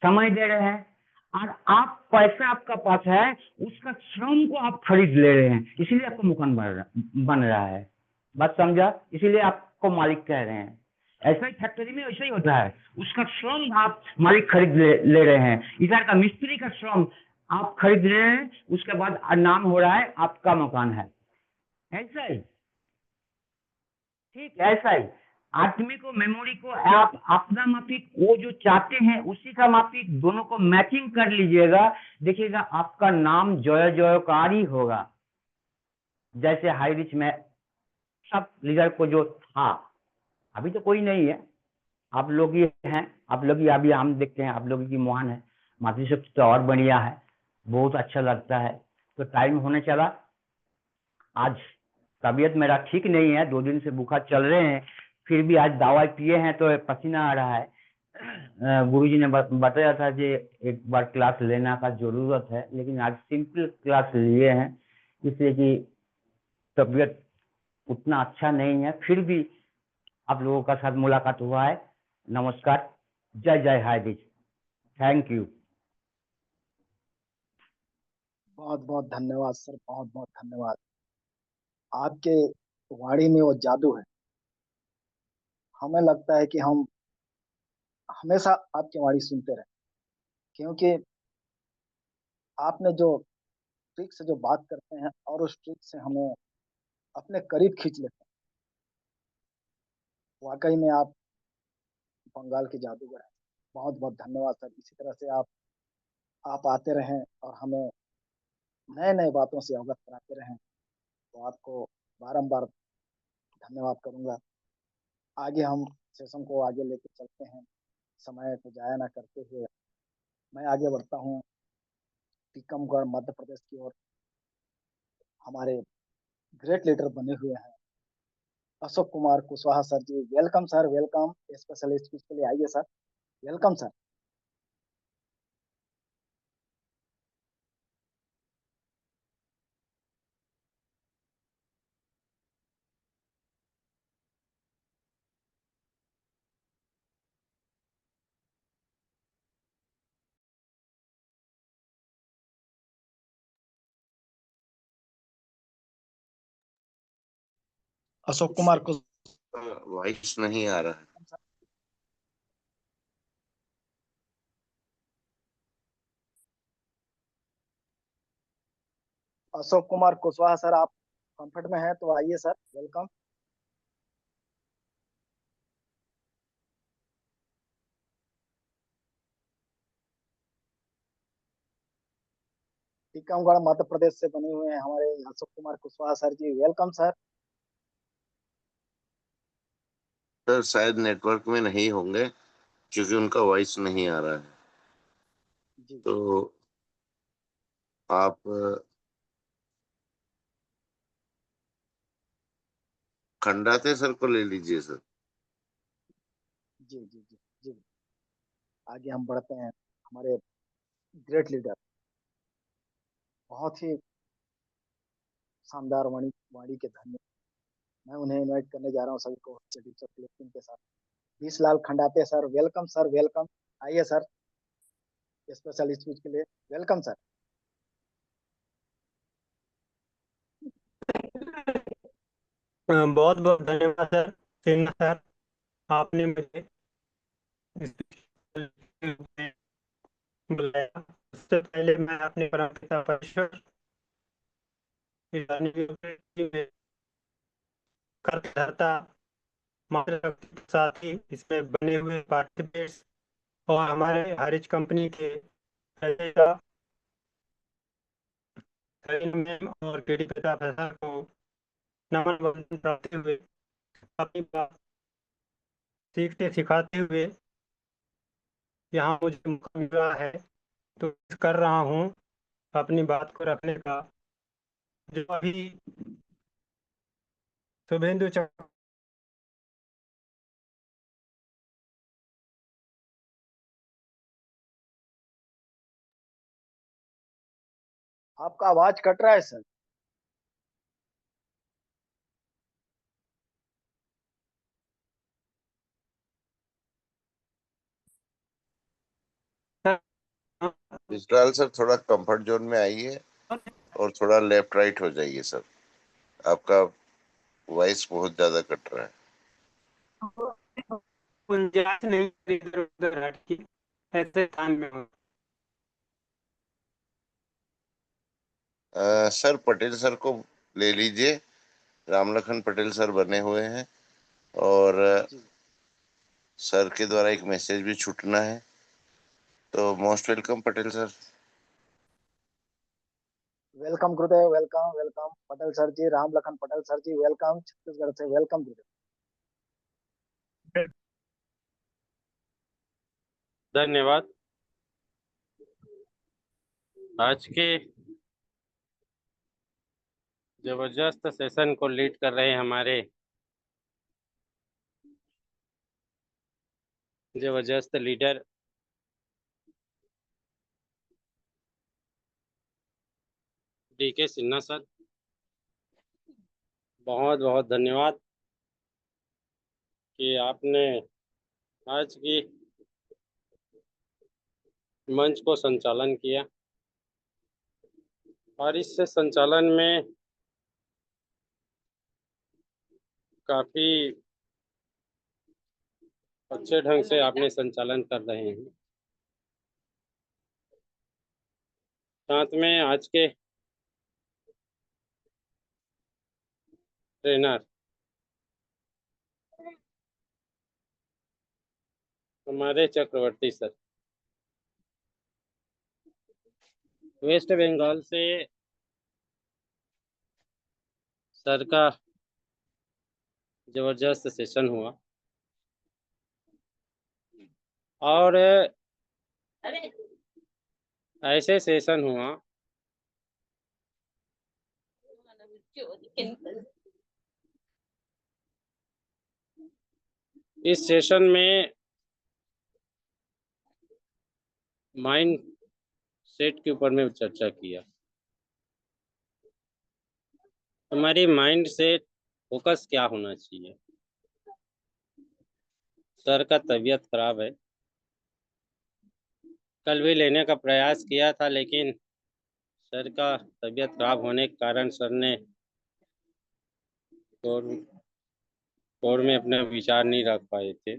समय दे रहे हैं, और आप पैसा आपका पास है, उसका श्रम को आप खरीद ले रहे हैं, इसीलिए आपको मकान बन रहा है। बात समझा? इसीलिए आपको मालिक कह रहे हैं। ऐसा ही फैक्ट्री में ऐसा ही होता है, उसका श्रम आप मालिक खरीद ले रहे हैं। इधर का मिस्त्री का श्रम आप खरीद रहे हैं, उसके बाद नाम हो रहा है आपका मकान है। ऐसा ही, ठीक ऐसा ही आदमी को, मेमोरी को आप अपना मापिक वो जो चाहते हैं उसी का मापिक दोनों को मैचिंग कर लीजिएगा, देखिएगा आपका नाम जय जयकारी होगा। जैसे हाई रिच में सब लीडर को जो था, अभी तो कोई नहीं है, आप लोग ही हैं, आप लोग ही अभी हम देखते हैं, आप लोग की महान है। मातृशक्ति तो और बढ़िया है, बहुत अच्छा लगता है। तो टाइम होने चला। आज तबीयत मेरा ठीक नहीं है, 2 दिन से बुखार चल रहे हैं, फिर भी आज दवाई पिए हैं तो पसीना आ रहा है। गुरुजी ने बताया था कि एक बार क्लास लेना का जरूरत है, लेकिन आज सिंपल क्लास लिए हैं, इसलिए कि तबीयत उतना अच्छा नहीं है। फिर भी आप लोगों का साथ मुलाकात हुआ है। नमस्कार, जय जय हाय बीज, थैंक यू। बहुत बहुत धन्यवाद सर, बहुत बहुत धन्यवाद। आपके वाणी में वो जादू है। हमें लगता है कि हम हमेशा आपकी वाणी सुनते रहे, क्योंकि आपने जो ट्रिक से जो बात करते हैं और उस ट्रिक से हमें अपने करीब खींच लेते हैं। वाकई में आप बंगाल के जादूगर हैं। बहुत बहुत धन्यवाद सर। इसी तरह से आप आते रहें और हमें नए नए बातों से अवगत कराते रहें, तो आपको बारंबार धन्यवाद करूंगा। आगे हम सेशन को आगे लेके चलते हैं, समय को जाया ना करते हुए मैं आगे बढ़ता हूँ टीकमगढ़ मध्य प्रदेश की ओर। हमारे ग्रेट लीडर बने हुए हैं Ashok Kumar Kushwaha sir ji. Welcome sir, welcome. Special speech के लिए आइए sir, welcome sir. Ashok Kumar voice नहीं आ रहा है। अशोक कुमार कुशवाहा सर, आप कंफर्ट में हैं तो आइए सर, वेलकम। टीकमगढ़ मध्य प्रदेश से बने हुए हैं हमारे Ashok Kumar Kushwaha sir ji, welcome sir. Sir शायद नेटवर्क में नहीं होंगे, क्योंकि उनका वॉइस नहीं आ रहा है। जी तो आप खंडाते सर को ले लीजिए सर। जी जी जी जी। आगे हम बढ़ते हैं। हमारे ग्रेट लीडर, बहुत ही शानदार वाणी वाणी के धन्य, मैं उन्हें इनवाइट करने जा रहा हूँ सभी को के साथ। 20 Lal Khandate sir, welcome sir, welcome. आइए सर स्पेशल स्पीच के लिए, वेलकम सर। बहुत बहुत धन्यवाद सर। सिन्हा सर, आपने मुझे इस में बुलाया। उससे पहले मैं अपने परमपिता परमेश्वर ईरानी यूनिवर्सिटी में करता मास्टर के साथ ही इसमें बने हुए पार्टिसिपेट्स और हमारे हरिज कंपनी के रचयिता हरीन मैम और केडी प्रताप सर को नमन वंदन करते हुए अपनी बात सीखते सिखाते हुए यहाँ मुझे मौका मिला है तो कर रहा हूँ अपनी बात को रखने का। जो अभी शुभेंदु चक आपका आवाज कट रहा है सर। विशाल सर थोड़ा कंफर्ट जोन में आइए और थोड़ा लेफ्ट राइट हो जाइए सर, आपका वॉइस बहुत ज्यादा कट रहा है। गुंजाइश नहीं इधर उधर हटकी ऐसे स्थान में हो। सर पटेल सर को ले लीजिए, रामलखन पटेल सर बने हुए हैं और सर के द्वारा एक मैसेज भी छूटना है, तो most welcome Patel sir. Welcome गुरुदेव, वेलकम वेलकम पटेल सर जी, राम लखन पटेल सर जी, वेलकम छत्तीसगढ़ से, वेलकम गुरुदेव। धन्यवाद। आज के जबरदस्त सेशन को लीड कर रहे हैं हमारे जबरदस्त लीडर DK सिन्हा सर, बहुत बहुत धन्यवाद कि आपने आज की मंच को संचालन किया और इस संचालन में काफी अच्छे ढंग से आपने संचालन कर रहे हैं। साथ में आज के ट्रेनर हमारे चक्रवर्ती सर, वेस्ट बंगाल से सर का जबरदस्त सेशन हुआ और ऐसे सेशन हुआ इस सेशन में माइंड सेट के ऊपर में चर्चा किया। हमारी माइंड सेट फोकस क्या होना चाहिए। सर का तबीयत खराब है, कल भी लेने का प्रयास किया था लेकिन सर का तबीयत खराब होने के कारण सर ने कोर में अपने विचार नहीं रख पाए थे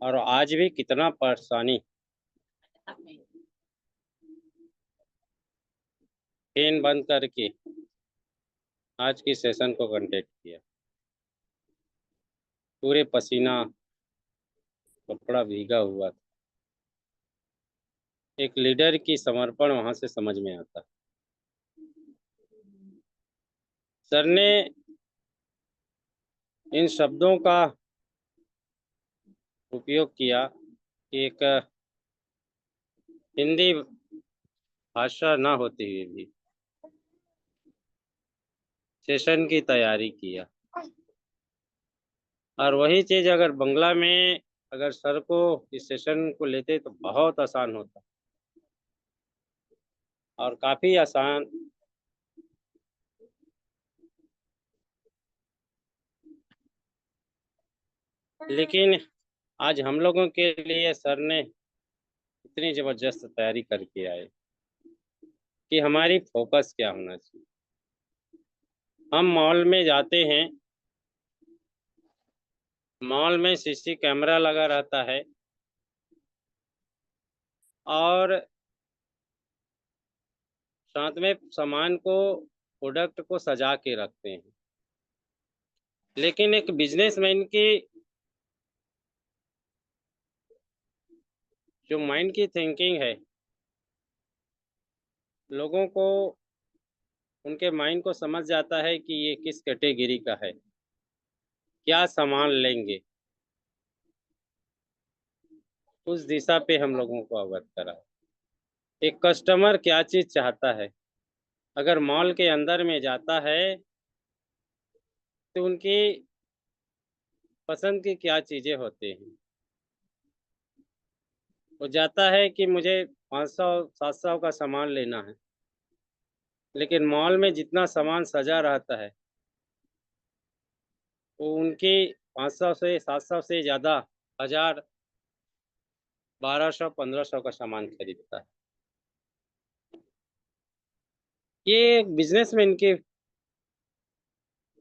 और आज भी कितना परेशानी, फैन बंद करके आज की सेशन को कंडक्ट किया। पूरे पसीना, कपड़ा भीगा हुआ था। एक लीडर की समर्पण वहां से समझ में आता। सर ने इन शब्दों का उपयोग किया कि एक हिंदी भाषा ना होते हुए भी सेशन की तैयारी किया और वही चीज अगर बंगला में अगर सर को इस सेशन को लेते तो बहुत आसान होता और काफी आसान लेकिन आज हम लोगों के लिए सर ने इतनी जबरदस्त तैयारी करके आए कि हमारी फोकस क्या होना चाहिए। हम मॉल में जाते हैं मॉल में सीसी कैमरा लगा रहता है और साथ में सामान को, प्रोडक्ट को सजा के रखते हैं। लेकिन एक बिजनेसमैन की जो माइंड की थिंकिंग है, लोगों को उनके माइंड को समझ जाता है कि ये किस कैटेगरी का है, क्या सामान लेंगे, उस दिशा पे हम लोगों को अवगत करा। एक कस्टमर क्या चीज चाहता है, अगर मॉल के अंदर में जाता है तो उनकी पसंद की क्या चीजें होती हैं। वो जाता है कि मुझे 500-700 का सामान लेना है, लेकिन मॉल में जितना सामान सजा रहता है वो उनकी 500 से 700 से ज़्यादा 1000, 1200, 1500 का सामान खरीदता है। ये एक बिजनेसमैन की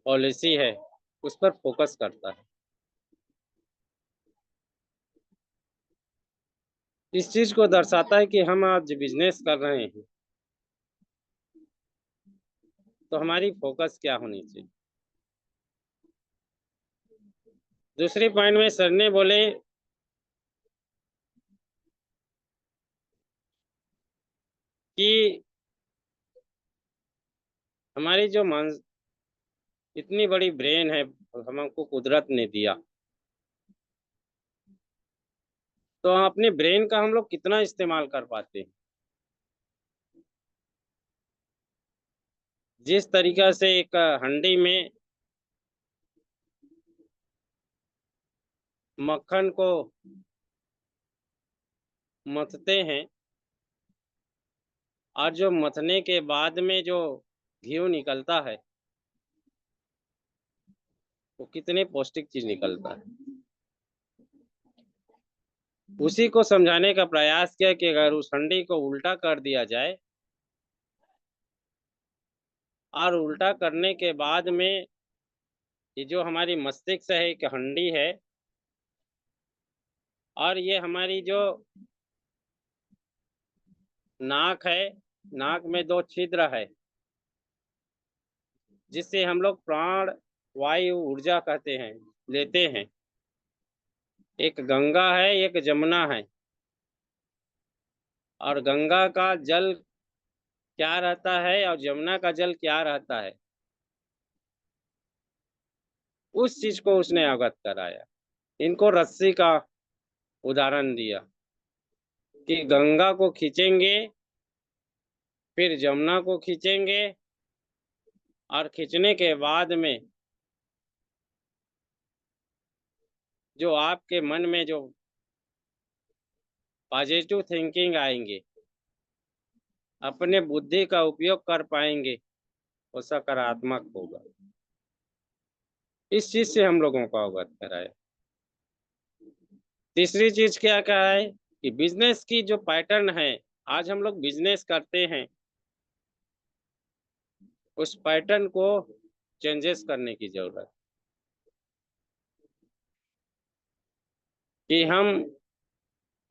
पॉलिसी है, उस पर फोकस करता है। इस चीज को दर्शाता है कि हम आज बिजनेस कर रहे हैं तो हमारी फोकस क्या होनी चाहिए। दूसरी पॉइंट में सर ने बोले कि हमारी जो इतनी बड़ी ब्रेन है हमको कुदरत ने दिया, तो अपने ब्रेन का हम लोग कितना इस्तेमाल कर पाते हैं। जिस तरीका से एक हंडी में मक्खन को मथते हैं और जो मथने के बाद में जो घी निकलता है वो कितने पौष्टिक चीज निकलता है, उसी को समझाने का प्रयास किया कि अगर उस हंडी को उल्टा कर दिया जाए और उल्टा करने के बाद में ये जो हमारी मस्तिष्क है एक हंडी है और ये हमारी जो नाक है, नाक में 2 छिद्र है जिससे हम लोग प्राण वायु ऊर्जा कहते हैं लेते हैं। एक गंगा है, एक जमुना है, और गंगा का जल क्या रहता है और जमुना का जल क्या रहता है, उस चीज को उसने अवगत कराया। इनको रस्सी का उदाहरण दिया कि गंगा को खींचेंगे, फिर जमुना को खींचेंगे और खींचने के बाद में जो आपके मन में जो पॉजिटिव थिंकिंग आएंगे, अपने बुद्धि का उपयोग कर पाएंगे, वो सकारात्मक होगा। इस चीज से हम लोगों को अवगत कराया। तीसरी चीज क्या कहा है कि बिजनेस की जो पैटर्न है, आज हम लोग बिजनेस करते हैं, उस पैटर्न को चेंजेस करने की जरूरत कि हम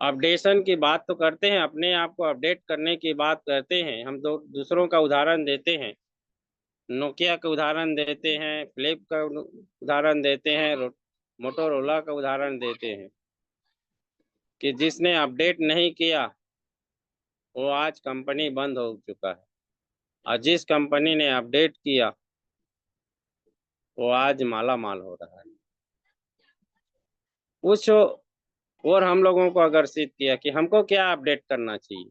अपडेशन की बात तो करते हैं, अपने आप को अपडेट करने की बात करते हैं, हम दूसरों का उदाहरण देते हैं, नोकिया का उदाहरण देते हैं, फिलिप का उदाहरण देते हैं, मोटोरोला का उदाहरण देते हैं कि जिसने अपडेट नहीं किया वो आज कंपनी बंद हो चुका है, और जिस कंपनी ने अपडेट किया वो आज माला माल हो रहा है। कुछ और हम लोगों को आकर्षित किया कि हमको क्या अपडेट करना चाहिए।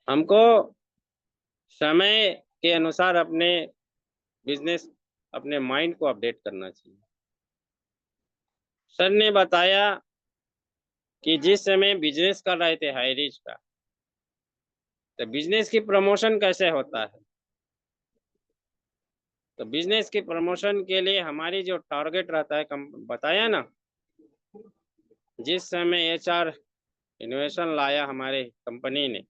हमको समय के अनुसार अपने बिजनेस, अपने माइंड को अपडेट करना चाहिए। सर ने बताया कि जिस समय बिजनेस कर रहे थे हाईरिच का, तो बिजनेस की प्रमोशन कैसे होता है। तो बिजनेस की प्रमोशन के लिए हमारी जो टारगेट रहता है, बताया ना, जिस समय HR इनोवेशन लाया हमारे कंपनी ने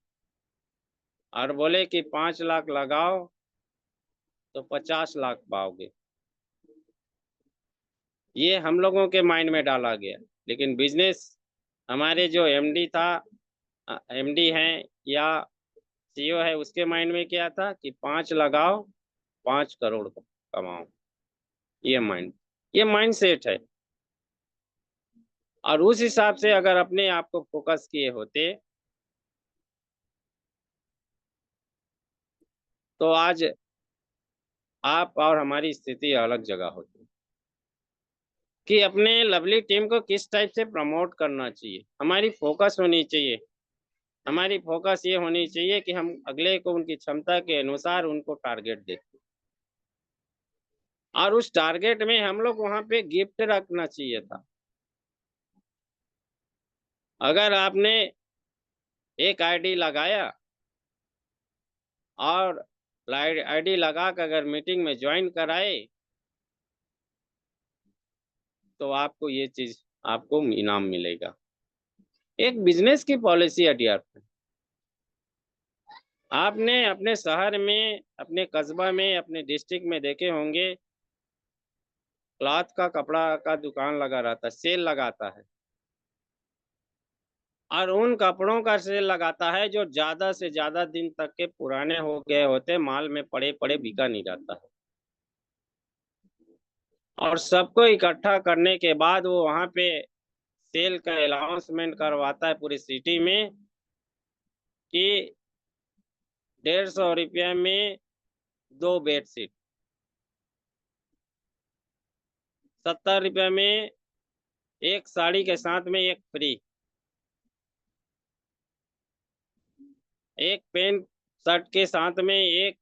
और बोले कि 5 लाख लगाओ तो 50 लाख पाओगे, ये हम लोगों के माइंड में डाला गया, लेकिन बिजनेस हमारे जो एमडी था, एमडी हैं या सीईओ है, उसके माइंड में क्या था कि 5 लगाओ 5 करोड़ कमाओ। ये माइंड सेट है। और उस हिसाब से अगर अपने आप को फोकस किए होते तो आज आप और हमारी स्थिति अलग जगह होती। कि अपने लवली टीम को किस टाइप से प्रमोट करना चाहिए, हमारी फोकस होनी चाहिए। हमारी फोकस ये होनी चाहिए कि हम अगले को उनकी क्षमता के अनुसार उनको टारगेट देते, और उस टारगेट में हम लोग वहां पे गिफ्ट रखना चाहिए था। अगर आपने एक आईडी लगाया और आईडी लगा कर अगर मीटिंग में ज्वाइन कराए तो आपको ये चीज, आपको इनाम मिलेगा। एक बिजनेस की पॉलिसी है डीआर। आपने अपने शहर में, अपने कस्बा में, अपने डिस्ट्रिक्ट में देखे होंगे, क्लॉथ का, कपड़ा का दुकान लगा रहता है, सेल लगाता है, और उन कपड़ों का सेल लगाता है जो ज्यादा से ज्यादा दिन तक के पुराने हो गए होते, माल में पड़े पड़े बिका नहीं जाता है। और सबको इकट्ठा करने के बाद वो वहां पे सेल का अनाउंसमेंट करवाता है पूरी सिटी में कि 150 रुपया में 2 बेडशीट, 70 रुपया में एक साड़ी के साथ में एक फ्री, एक पैंट शर्ट के साथ में एक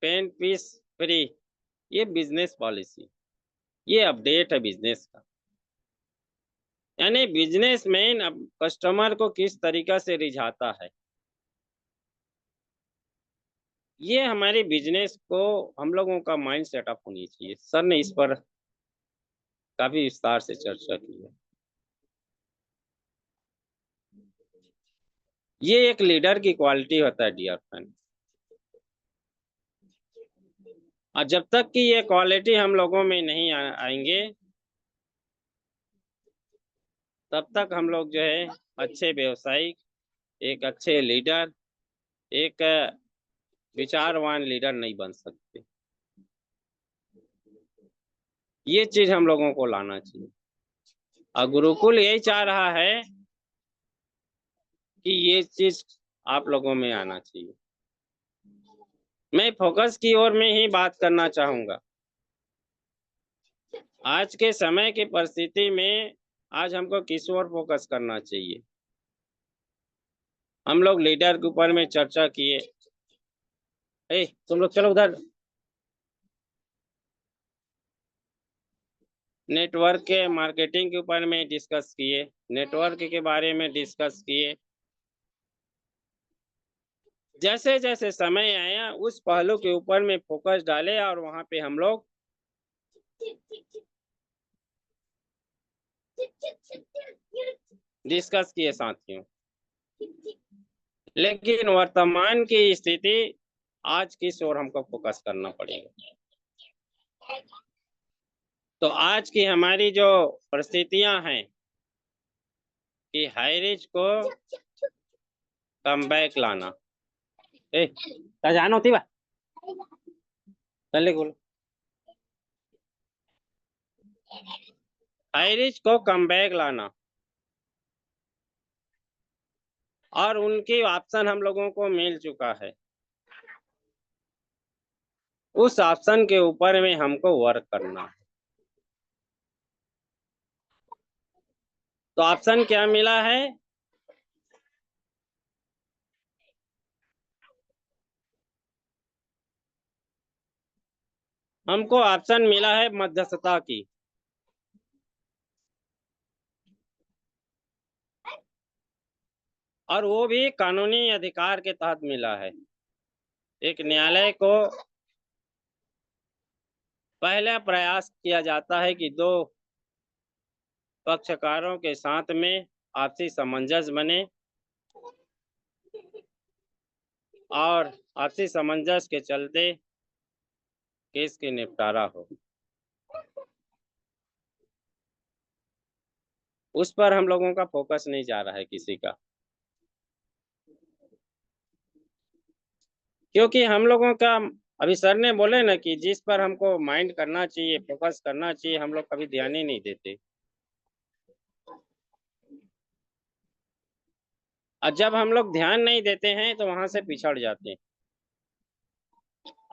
पैंट पीस फ्री। ये बिजनेस पॉलिसी, ये अपडेट है बिजनेस का। यानी बिजनेसमैन अब कस्टमर को किस तरीका से रिझाता है, ये हमारे बिजनेस को हम लोगों का माइंड सेटअप होनी चाहिए। सर ने इस पर काफी विस्तार से चर्चा की है। ये एक लीडर की क्वालिटी होता है डियर फ्रेंड। और जब तक कि ये क्वालिटी हम लोगों में नहीं आएंगे तब तक हम लोग जो है अच्छे व्यवसायिक, एक अच्छे लीडर, एक विचारवान लीडर नहीं बन सकते। ये चीज हम लोगों को लाना चाहिए, और गुरुकुल यही चाह रहा है कि ये चीज आप लोगों में आना चाहिए। मैं फोकस की ओर में ही बात करना चाहूंगा। आज के समय की परिस्थिति में आज हमको किस ओर फोकस करना चाहिए। हम लोग लीडर के ऊपर में चर्चा किए। तुम लोग चलो उधर। नेटवर्क के मार्केटिंग के ऊपर में डिस्कस किए, नेटवर्क के बारे में डिस्कस किए। जैसे जैसे समय आया उस पहलू के ऊपर में फोकस डाले और वहां पे हम लोग डिस्कस किए साथियों। लेकिन वर्तमान की स्थिति, आज किस ओर हमको फोकस करना पड़ेगा। तो आज की हमारी जो परिस्थितियां हैं कि हाईरिज को कमबैक लाना, जानो थी बा बोलो, हाईरिज को कमबैक लाना, और उनकी ऑप्शन हम लोगों को मिल चुका है। उस ऑप्शन के ऊपर में हमको वर्क करना है। तो ऑप्शन क्या मिला है? हमको ऑप्शन मिला है मध्यस्थता की। और वो भी कानूनी अधिकार के तहत मिला है। एक न्यायालय को पहला प्रयास किया जाता है कि दो पक्षकारों के साथ में आपसी सामंजस्य बने, और आपसी सामंजस्य के चलते केस के निपटारा हो। उस पर हम लोगों का फोकस नहीं जा रहा है किसी का, क्योंकि हम लोगों का अभी सर ने बोले ना कि जिस पर हमको माइंड करना चाहिए, फोकस करना चाहिए, हम लोग कभी ध्यान ही नहीं देते। और जब हम लोग ध्यान नहीं देते हैं तो वहां से पिछड़ जाते हैं।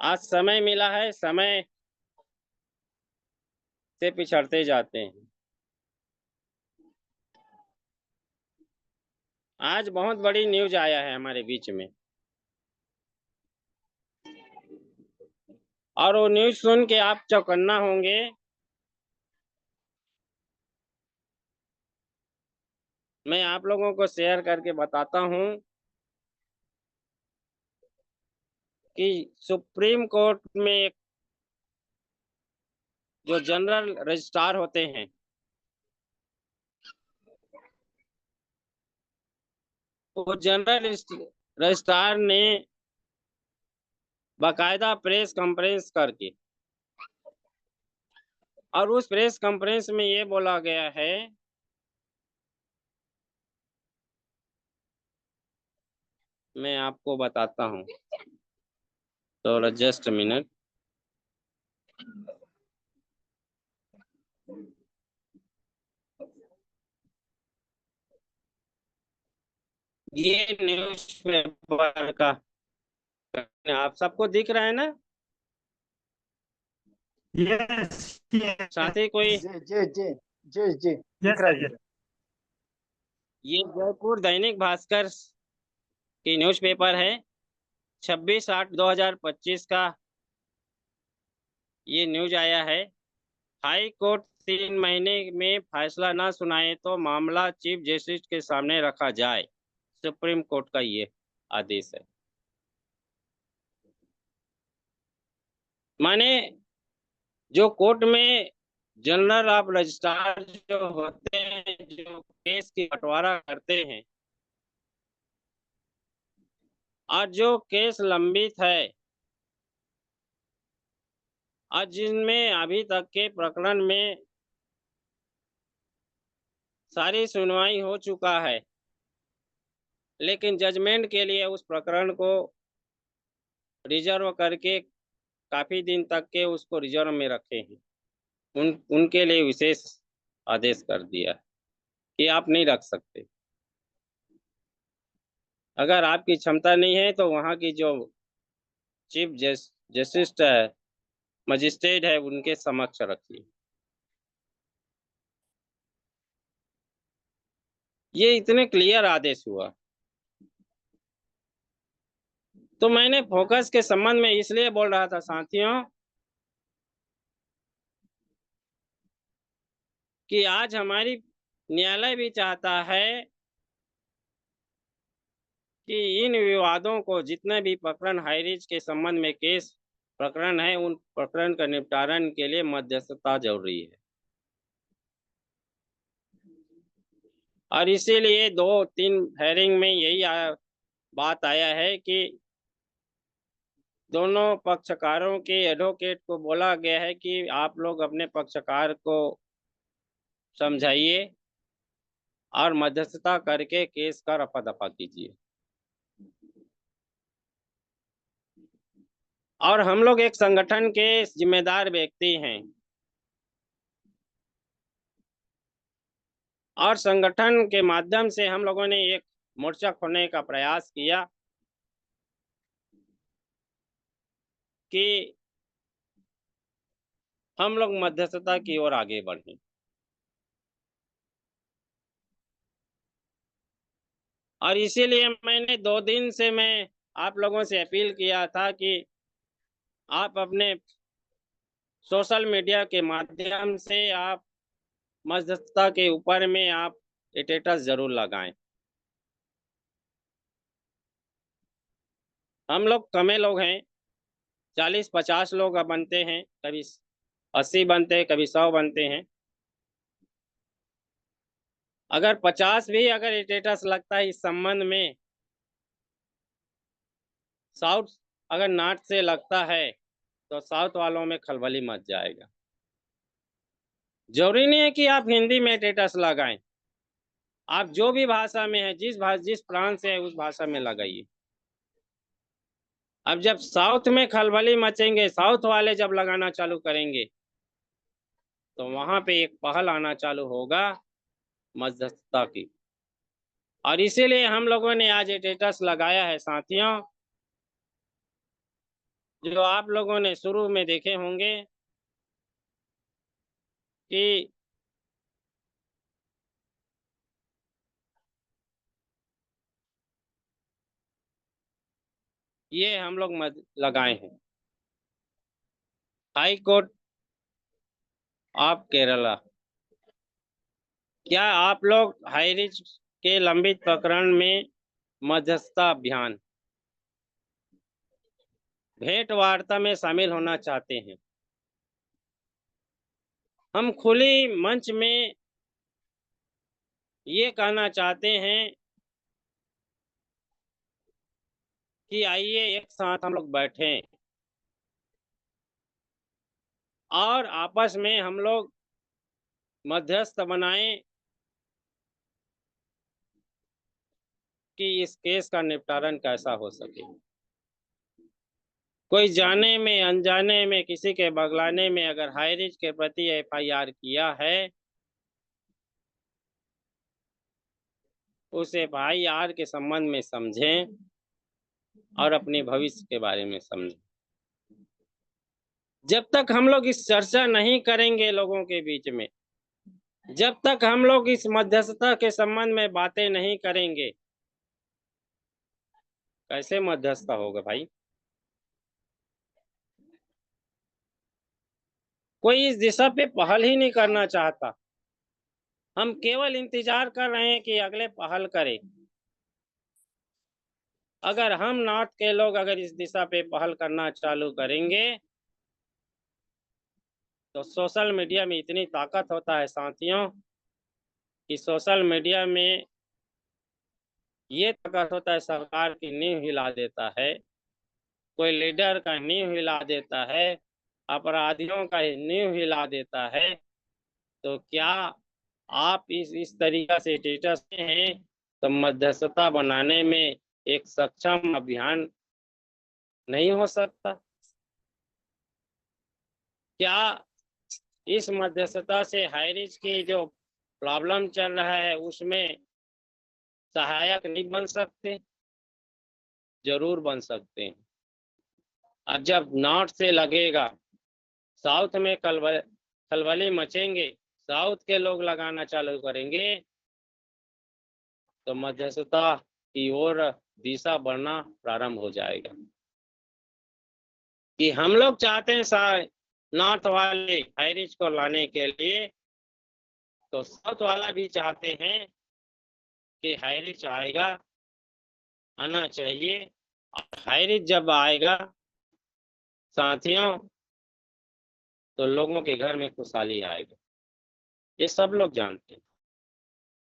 आज समय मिला है, समय से पिछड़ते जाते हैं। आज बहुत बड़ी न्यूज आया है हमारे बीच में, और वो न्यूज सुन के आप चौकन्ना होंगे। मैं आप लोगों को शेयर करके बताता हूं कि सुप्रीम कोर्ट में जो जनरल रजिस्ट्रार होते हैं, वो जनरल रजिस्ट्रार ने बाकायदा प्रेस कॉन्फ्रेंस करके, और उस प्रेस कॉन्फ्रेंस में ये बोला गया है मैं आपको बताता हूँ, तो जस्ट मिनट। ये न्यूज पेपर का आप सबको दिख रहा है ना? यस साथ ही कोई जी जी जी जी जी यस दिख रहा है, सर, दिख रहा ये जयपुर दैनिक भास्कर की न्यूज पेपर है, 26/8/2025 का ये न्यूज आया है। हाई कोर्ट 3 महीने में फैसला ना सुनाए तो मामला चीफ जस्टिस के सामने रखा जाए, सुप्रीम कोर्ट का ये आदेश है। माने जो कोर्ट में जनरल ऑफ रजिस्ट्रार जो होते हैं, जो केस की बंटवारा करते हैं, और जो केस लंबित है और जिनमें अभी तक के प्रकरण में सारी सुनवाई हो चुका है, लेकिन जजमेंट के लिए उस प्रकरण को रिजर्व करके काफी दिन तक के उसको रिजर्व में रखे हैं, उनके लिए विशेष आदेश कर दिया है कि आप नहीं रख सकते। अगर आपकी क्षमता नहीं है तो वहाँ की जो चीफ जस्टिस है, मजिस्ट्रेट है, उनके समक्ष रखिए। ये इतने क्लियर आदेश हुआ। तो मैंने फोकस के संबंध में इसलिए बोल रहा था साथियों कि आज हमारी न्यायालय भी चाहता है कि इन विवादों को, जितने भी प्रकरण हाईरिज के संबंध में केस प्रकरण है, उन प्रकरण का निपटारण के लिए मध्यस्थता जरूरी है। और इसीलिए 2-3 हेयरिंग में यही बात आया है कि दोनों पक्षकारों के एडवोकेट को बोला गया है कि आप लोग अपने पक्षकार को समझाइए और मध्यस्थता करके केस का रफा दफा कीजिए। और हम लोग एक संगठन के जिम्मेदार व्यक्ति हैं, और संगठन के माध्यम से हम लोगों ने एक मोर्चा खोलने का प्रयास किया कि हम लोग मध्यस्थता की ओर आगे बढ़ें। और इसीलिए मैंने 2 दिन से मैं आप लोगों से अपील किया था कि आप अपने सोशल मीडिया के माध्यम से आप मध्यस्थता के ऊपर में आप स्टेटस जरूर लगाएं। हम लोग कमे लोग हैं, 40-50 लोग अब बनते हैं, कभी 80 बनते हैं, कभी 100 बनते हैं। अगर 50 भी अगर स्टेटस लगता है इस संबंध में, साउथ अगर नॉर्थ से लगता है, तो साउथ वालों में खलबली मच जाएगा। जरूरी नहीं है कि आप हिंदी में स्टेटस लगाएं, आप जो भी भाषा में है, जिस प्रांत से है उस भाषा में लगाइए। अब जब साउथ में खलबली मचेंगे, साउथ वाले जब लगाना चालू करेंगे, तो वहां पे एक पहल आना चालू होगा मध्यस्थता की। और इसीलिए हम लोगों ने आज स्टेटस लगाया है साथियों, जो आप लोगों ने शुरू में देखे होंगे कि ये हम लोग लगाए हैं। हाई कोर्ट ऑफ केरला, क्या आप लोग हाईरिच के लंबित प्रकरण में मध्यस्थता अभियान भेंट वार्ता में शामिल होना चाहते हैं? हम खुली मंच में ये कहना चाहते हैं कि आइए एक साथ हम लोग बैठें और आपस में हम लोग मध्यस्थ बनाएं कि इस केस का निपटारण कैसा हो सके। कोई जाने में अनजाने में किसी के बगलाने में अगर हाईरिच के प्रति एफआईआर किया है, उस एफआईआर के संबंध में समझें और अपने भविष्य के बारे में समझें। जब तक हम लोग इस चर्चा नहीं करेंगे लोगों के बीच में, जब तक हम लोग इस मध्यस्थता के संबंध में बातें नहीं करेंगे, कैसे मध्यस्थता होगा भाई? कोई इस दिशा पे पहल ही नहीं करना चाहता। हम केवल इंतजार कर रहे हैं कि अगले पहल करें। अगर हम नॉर्थ के लोग अगर इस दिशा पे पहल करना चालू करेंगे, तो सोशल मीडिया में इतनी ताकत होता है साथियों कि सोशल मीडिया में ये ताकत होता है, सरकार की नींव हिला देता है, कोई लीडर का नींव हिला देता है, अपराधियों का नींव हिला देता है। तो क्या आप इस तरीका से स्टेटस हैं तो मध्यस्थता बनाने में एक सक्षम अभियान नहीं हो सकता? क्या इस मध्यस्थता से हाईरिच की जो प्रॉब्लम चल रहा है उसमें सहायक नहीं बन सकते? जरूर बन सकते हैं। अब जब नॉर्थ से लगेगा, साउथ में खलबली मचेंगे, साउथ के लोग लगाना चालू करेंगे, तो मध्यस्थता की ओर दिशा बढ़ना प्रारंभ हो जाएगा। कि हम लोग चाहते हैं नॉर्थ वाले हाईरिच को लाने के लिए, तो साउथ वाला भी चाहते हैं कि हाईरिच आना चाहिए। और हाईरिच जब आएगा साथियों, तो लोगों के घर में खुशहाली आएगा। ये सब लोग जानते हैं।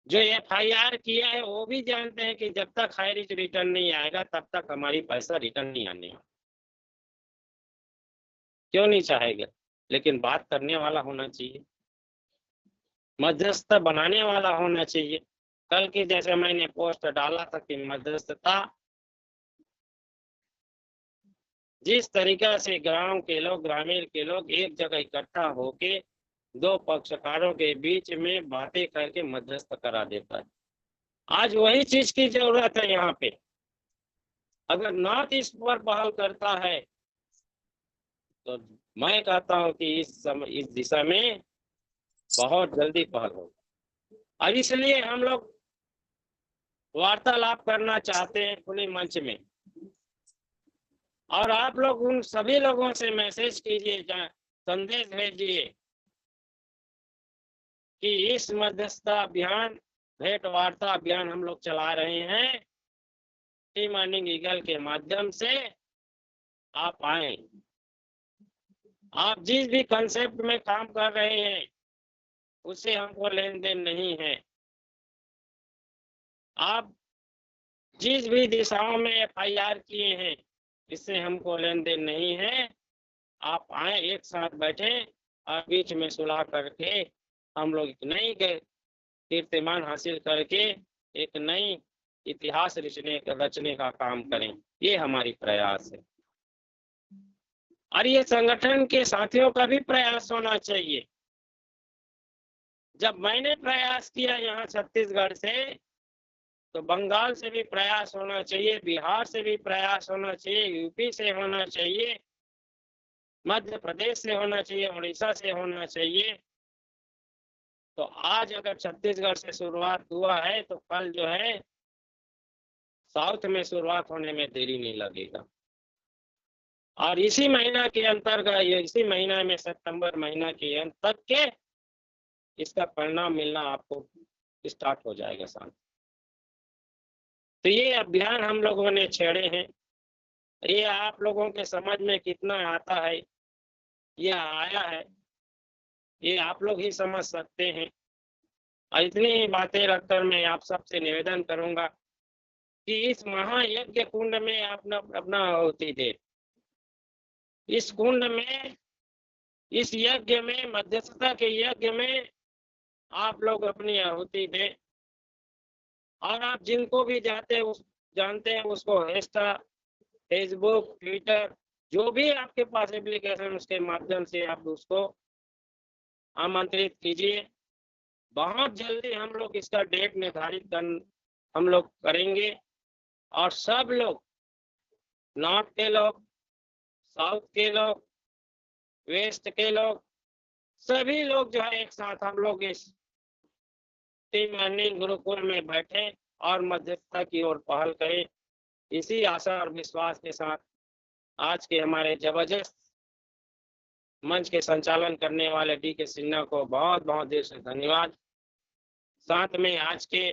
जो एफआईआर किया है वो भी जानते हैं कि जब तक हाईरिच रिटर्न नहीं आएगा तब तक हमारी पैसा रिटर्न नहीं आने वाला। क्यों नहीं चाहेगा? लेकिन बात करने वाला होना चाहिए, मध्यस्थता बनाने वाला होना चाहिए। कल की जैसे मैंने पोस्ट डाला था कि मध्यस्थता जिस तरीका से गांव के लोग, ग्रामीण के लोग एक जगह इकट्ठा होके दो पक्षकारों के बीच में बातें करके मध्यस्थ करा देता है, आज वही चीज की जरूरत है यहाँ पे। अगर नॉर्थ इस पर पहल करता है तो मैं कहता हूँ कि इस दिशा में बहुत जल्दी पहल होगी। और इसलिए हम लोग वार्तालाप करना चाहते हैं खुले मंच में। और आप लोग उन सभी लोगों से मैसेज कीजिए, संदेश भेजिए कि इस मध्यस्थता अभियान, भेंट वार्ता अभियान हम लोग चला रहे हैं, टीम अर्निंग ईगल के माध्यम से। आप आए, आप जिस भी कंसेप्ट में काम कर रहे हैं उससे हमको लेन देन नहीं है। आप जिस भी दिशाओं में एफआईआर किए हैं इससे हमको लेन देन नहीं है। आप आए, एक साथ बैठे और बीच में सुलह करके हम लोग एक नई कीर्तिमान हासिल करके एक नई इतिहास रचने का काम करें, ये हमारी प्रयास है। और ये संगठन के साथियों का भी प्रयास होना चाहिए। जब मैंने प्रयास किया यहाँ छत्तीसगढ़ से, तो बंगाल से भी प्रयास होना चाहिए, बिहार से भी प्रयास होना चाहिए, यूपी से होना चाहिए, मध्य प्रदेश से होना चाहिए, उड़ीसा से होना चाहिए। तो आज अगर छत्तीसगढ़ से शुरुआत हुआ है तो कल जो है साउथ में शुरुआत होने में देरी नहीं लगेगा। और इसी महीना के अंतर्गत, इसी महीना में सितंबर महीना के अंत तक के इसका परिणाम मिलना आपको स्टार्ट हो जाएगा साथ। तो ये अभियान हम लोगों ने छेड़े हैं, ये आप लोगों के समझ में कितना आता है, ये आया है, ये आप लोग ही समझ सकते हैं। और इतनी बातें रखकर मैं आप सबसे निवेदन करूंगा कि इस महायज्ञ कुंड में आप अपना आहुति दे। इस कुंड में, इस यज्ञ में, मध्यस्थता के यज्ञ में आप लोग अपनी आहुति दें। और आप जिनको भी जानते हैं उसको इंस्टा, फेसबुक, ट्विटर, जो भी आपके पास एप्लीकेशन, उसके माध्यम से आप उसको आमंत्रित कीजिए। बहुत जल्दी हम लोग इसका डेट निर्धारित हम लोग करेंगे और सब लोग, नॉर्थ के लोग, साउथ के लोग, वेस्ट के लोग, सभी लोग जो है एक साथ हम लोग इस टीम अर्निंग गुरुकुल में बैठे और मध्यस्थता की ओर पहल करें। इसी आशा और विश्वास के साथ आज के हमारे जबरदस्त मंच के संचालन करने वाले DK सिन्हा को बहुत बहुत दिल से धन्यवाद। साथ में आज के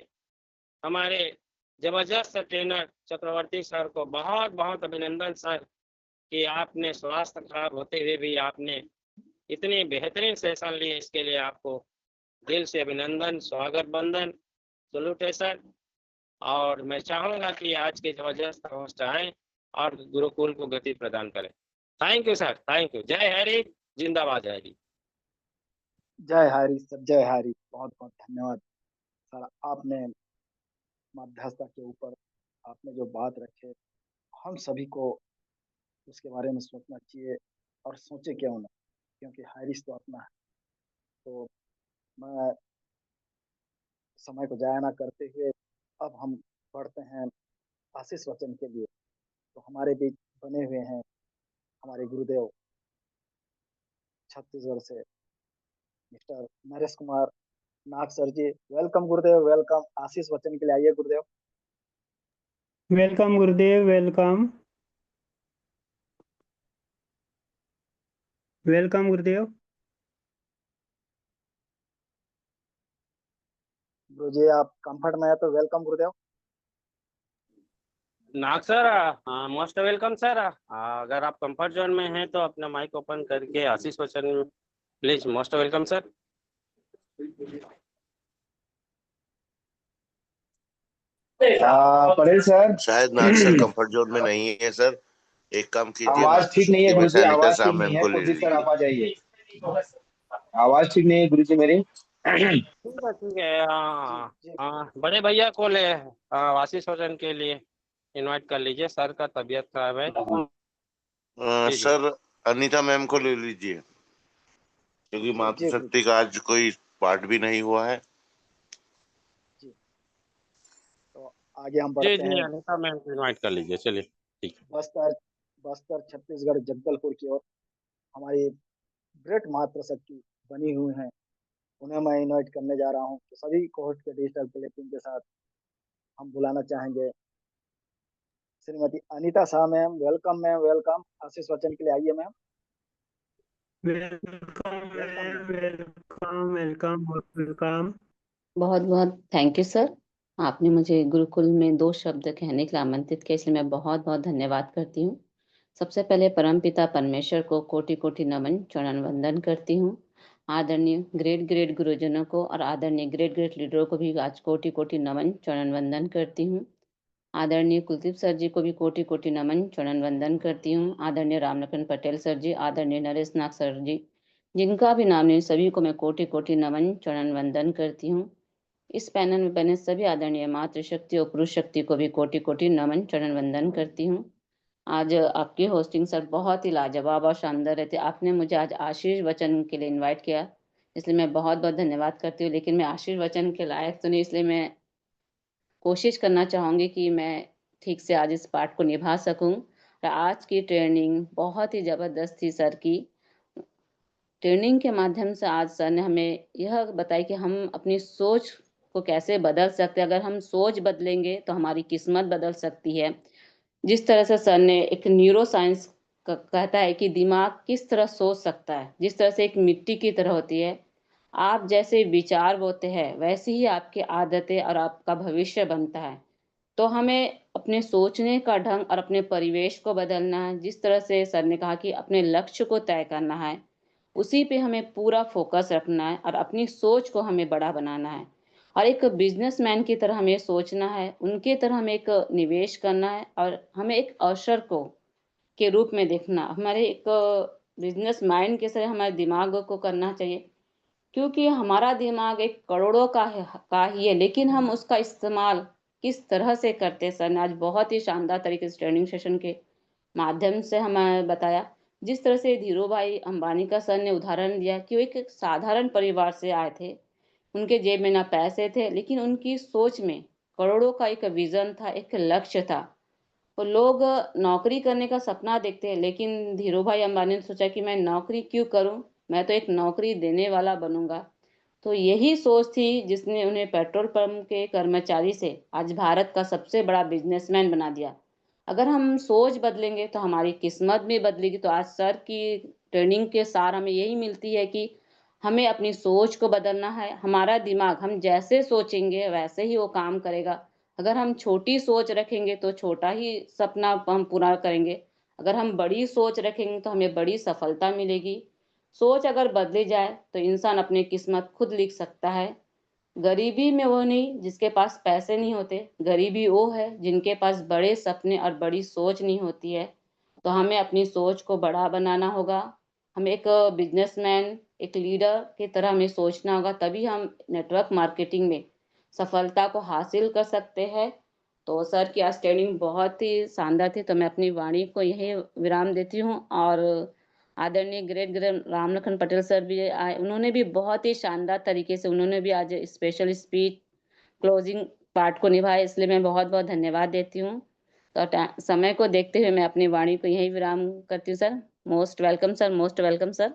हमारे जबरदस्त ट्रेनर चक्रवर्ती सर को बहुत बहुत अभिनंदन सर कि आपने स्वास्थ्य खराब होते हुए भी आपने इतनी बेहतरीन सेशन लिए, इसके लिए आपको दिल से अभिनंदन, स्वागत बंदन, सलूटेशन। और मैं चाहूंगा कि आज के जबरदस्त होस्ट आए और गुरुकुल को गति प्रदान करें। Thank you sir, thank you. जय हरि, जिंदाबाद हरि। जय हरि सर, जय हरि। बहुत बहुत धन्यवाद सर। आपने मध्यस्थता के ऊपर आपने जो बात रखे, हम सभी को उसके बारे में सोचना चाहिए, और सोचे क्यों ना, क्योंकि हारिस तो अपना है। तो मैं समय को जाया ना करते हुए अब हम बढ़ते हैं आशीष वचन के लिए। तो हमारे बीच बने हुए हैं हमारे गुरुदेव छत्तीसगढ़ से मिस्टर नरेश कुमार नाग सर जी। वेलकम गुरुदेव, वेलकम। आशीष वचन के लिए आइए गुरुदेव। वेलकम गुरुदेव, वेलकम। वेलकम गुरुदेव। गुरु जी आप कंफर्ट में है तो वेलकम गुरुदेव। नाग सर, मोस्ट वेलकम सर। अगर आप कंफर्ट जोन में हैं तो अपना माइक ओपन करके आशीष वचन please. Most welcome sir. Patel sir, शायद नाग सर कंफर्ट जोन में नहीं है सर। एक काम कीजिए, आवाज ठीक नहीं है सुट्टी में गुरुजी, से अनिता आवाज ठीक साहब नहीं मैम है। को ले कुलदीप सर आप लीजिए। आ जाइए। आवाज ठीक नहीं है गुरुजी मेरी। ठीक है, ठीक है। बड़े भैया को ले आशीष वचन के लिए इनवाइट कर लीजिए। सर का तबीयत खराब है। जी, जी। सर अनिता मैम को ले लीजिए, क्योंकि जी, मातृशक्ति का आज कोई पाठ भी नहीं हुआ है। जी। तो आगे हम जी, बढ़ते जी, हैं अनिता मैम को इनवाइट कर लीजिए। चलिए, ठीक है। बस्तर छत्तीसगढ़ जगदलपुर की ओर हमारी ग्रेट मातृशक्ति बनी हुई हैं, उन्हें मैं इनवाइट करने जा रहा हूँ। तो सभी कोर्ट के डिजिटल प्लेटिंग के साथ हम बुलाना चाहेंगे Shrimati Anita Shah ma'am. Welcome ma'am, welcome. आशीष वचन के लिए आइए ma'am. Welcome welcome ma'am. Welcome welcome welcome. बहुत बहुत थैंक यू सर। आपने मुझे गुरुकुल में 2 शब्द कहने के लिए आमंत्रित किया, इसलिए मैं बहुत बहुत धन्यवाद करती हूँ। सबसे पहले परमपिता परमेश्वर को कोटि कोटि नमन, चरण वंदन करती हूँ। आदरणीय ग्रेट गुरुजनों को और आदरणीय ग्रेट लीडरों को भी आज कोटि कोटि नमन, चरण वंदन करती हूँ। आदरणीय कुलदीप सर जी को भी कोटि कोटि नमन, चरण वंदन करती हूँ। आदरणीय रामलखन पटेल सर जी, आदरणीय नरेश नाग सर जी, जिनका भी नाम नहीं, सभी को मैं कोटि कोटि नमन, चरण वंदन करती हूँ। इस पैनल में बने सभी आदरणीय मातृशक्ति और पुरुष शक्ति को भी कोटि कोटि नमन चरण वंदन करती हूँ। आज आपकी होस्टिंग सर बहुत ही लाजवाब और शानदार रहती है। आपने मुझे आज आशीष वचन के लिए इनवाइट किया, इसलिए मैं बहुत बहुत धन्यवाद करती हूँ। लेकिन मैं आशीष वचन के लायक तो नहीं, इसलिए मैं कोशिश करना चाहूँगी कि मैं ठीक से आज इस पाठ को निभा सकूँ। और आज की ट्रेनिंग बहुत ही ज़बरदस्त थी सर की। ट्रेनिंग के माध्यम से आज सर ने हमें यह बताया कि हम अपनी सोच को कैसे बदल सकते हैं। अगर हम सोच बदलेंगे तो हमारी किस्मत बदल सकती है। जिस तरह से सर ने एक न्यूरो साइंस कहता है कि दिमाग किस तरह सोच सकता है, जिस तरह से एक मिट्टी की तरह होती है। आप जैसे विचार बोते हैं वैसे ही आपकी आदतें और आपका भविष्य बनता है। तो हमें अपने सोचने का ढंग और अपने परिवेश को बदलना है। जिस तरह से सर ने कहा कि अपने लक्ष्य को तय करना है, उसी पे हमें पूरा फोकस रखना है और अपनी सोच को हमें बड़ा बनाना है। और एक बिजनेसमैन की तरह हमें सोचना है, उनके तरह हमें एक निवेश करना है और हमें एक अवसर को के रूप में देखना। हमारे एक बिजनेस माइंड के तरह हमारे दिमाग को करना चाहिए, क्योंकि हमारा दिमाग एक करोड़ों का ही है, लेकिन हम उसका इस्तेमाल किस तरह से करते हैं। सर ने आज बहुत ही शानदार तरीके से ट्रेनिंग सेशन के माध्यम से हमें बताया। जिस तरह से धीरू भाई अंबानी का सर ने उदाहरण दिया कि वो एक साधारण परिवार से आए थे, उनके जेब में ना पैसे थे, लेकिन उनकी सोच में करोड़ों का एक विजन था, एक लक्ष्य था। तो लोग नौकरी करने का सपना देखते हैं, लेकिन धीरू भाई अंबानी ने सोचा कि मैं नौकरी क्यों करूं, मैं तो एक नौकरी देने वाला बनूंगा। तो यही सोच थी जिसने उन्हें पेट्रोल पंप के कर्मचारी से आज भारत का सबसे बड़ा बिजनेसमैन बना दिया। अगर हम सोच बदलेंगे तो हमारी किस्मत भी बदलेगी। तो आज सर की ट्रेनिंग के सार हमें यही मिलती है कि हमें अपनी सोच को बदलना है। हमारा दिमाग हम जैसे सोचेंगे वैसे ही वो काम करेगा। अगर हम छोटी सोच रखेंगे तो छोटा ही सपना हम पूरा करेंगे। अगर हम बड़ी सोच रखेंगे तो हमें बड़ी सफलता मिलेगी। सोच अगर बदली जाए तो इंसान अपनी किस्मत खुद लिख सकता है। गरीबी में वो नहीं जिसके पास पैसे नहीं होते, गरीबी वो है जिनके पास बड़े सपने और बड़ी सोच नहीं होती है। तो हमें अपनी सोच को बड़ा बनाना होगा। हम एक बिजनेसमैन, एक लीडर की तरह हमें सोचना होगा, तभी हम नेटवर्क मार्केटिंग में सफलता को हासिल कर सकते हैं। तो सर की आज ट्रेनिंग बहुत ही शानदार थी। तो मैं अपनी वाणी को यही विराम देती हूँ। और आदरणीय great great Ramlakhan Patel sir भी आए, उन्होंने भी बहुत ही शानदार तरीके से उन्होंने भी आज स्पेशल स्पीच क्लोजिंग पार्ट को निभाया, इसलिए मैं बहुत बहुत धन्यवाद देती हूँ। तो समय को देखते हुए मैं अपनी वाणी को यही विराम करती हूँ। Sir most welcome sir, most welcome sir.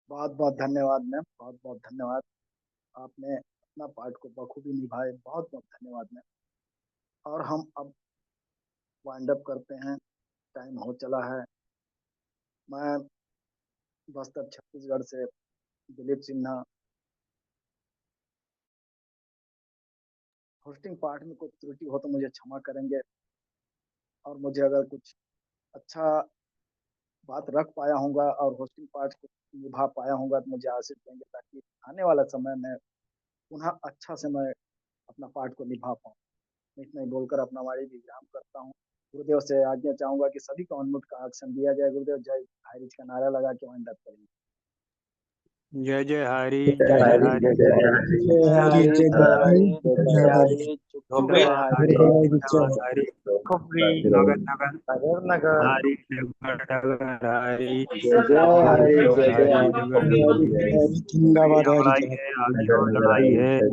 बहुत बहुत धन्यवाद मैम, बहुत बहुत धन्यवाद। आपने अपना पार्ट को बखूबी निभाए, बहुत बहुत धन्यवाद मैम। और हम अब वाइंड अप करते हैं, टाइम हो चला है। मैं बस्तर छत्तीसगढ़ से दिलीप सिन्हा, होस्टिंग पार्ट में कुछ त्रुटि हो तो मुझे क्षमा करेंगे, और मुझे अगर कुछ अच्छा बात रख पाया होगा और होस्टिंग पार्ट को निभा पाया होगा तो मुझे आशीष देंगे, ताकि आने वाला समय में पुनः अच्छा से मैं अपना पार्ट को निभा पाऊँ। मैं इतना ही बोलकर अपना वाणी विराम करता हूँ। गुरुदेव से आज्ञा चाहूंगा कि सभी को अनम्यूट का ऑप्शन दिया जाए। गुरुदेव जय हारिज का नारा लगा के वाइंड अप करेंगे। जय जय हरि, जय जय हरि, जय हरि, जय जय हरि, धन्यवाद हरि, धन्यवाद हरि, नगर नगर नगर हरि, नगर हरि, जय जय हरि, जय जय हरि हरि, नगर जिंदाबाद, हरि लड़ाई है, आज जो लड़ाई है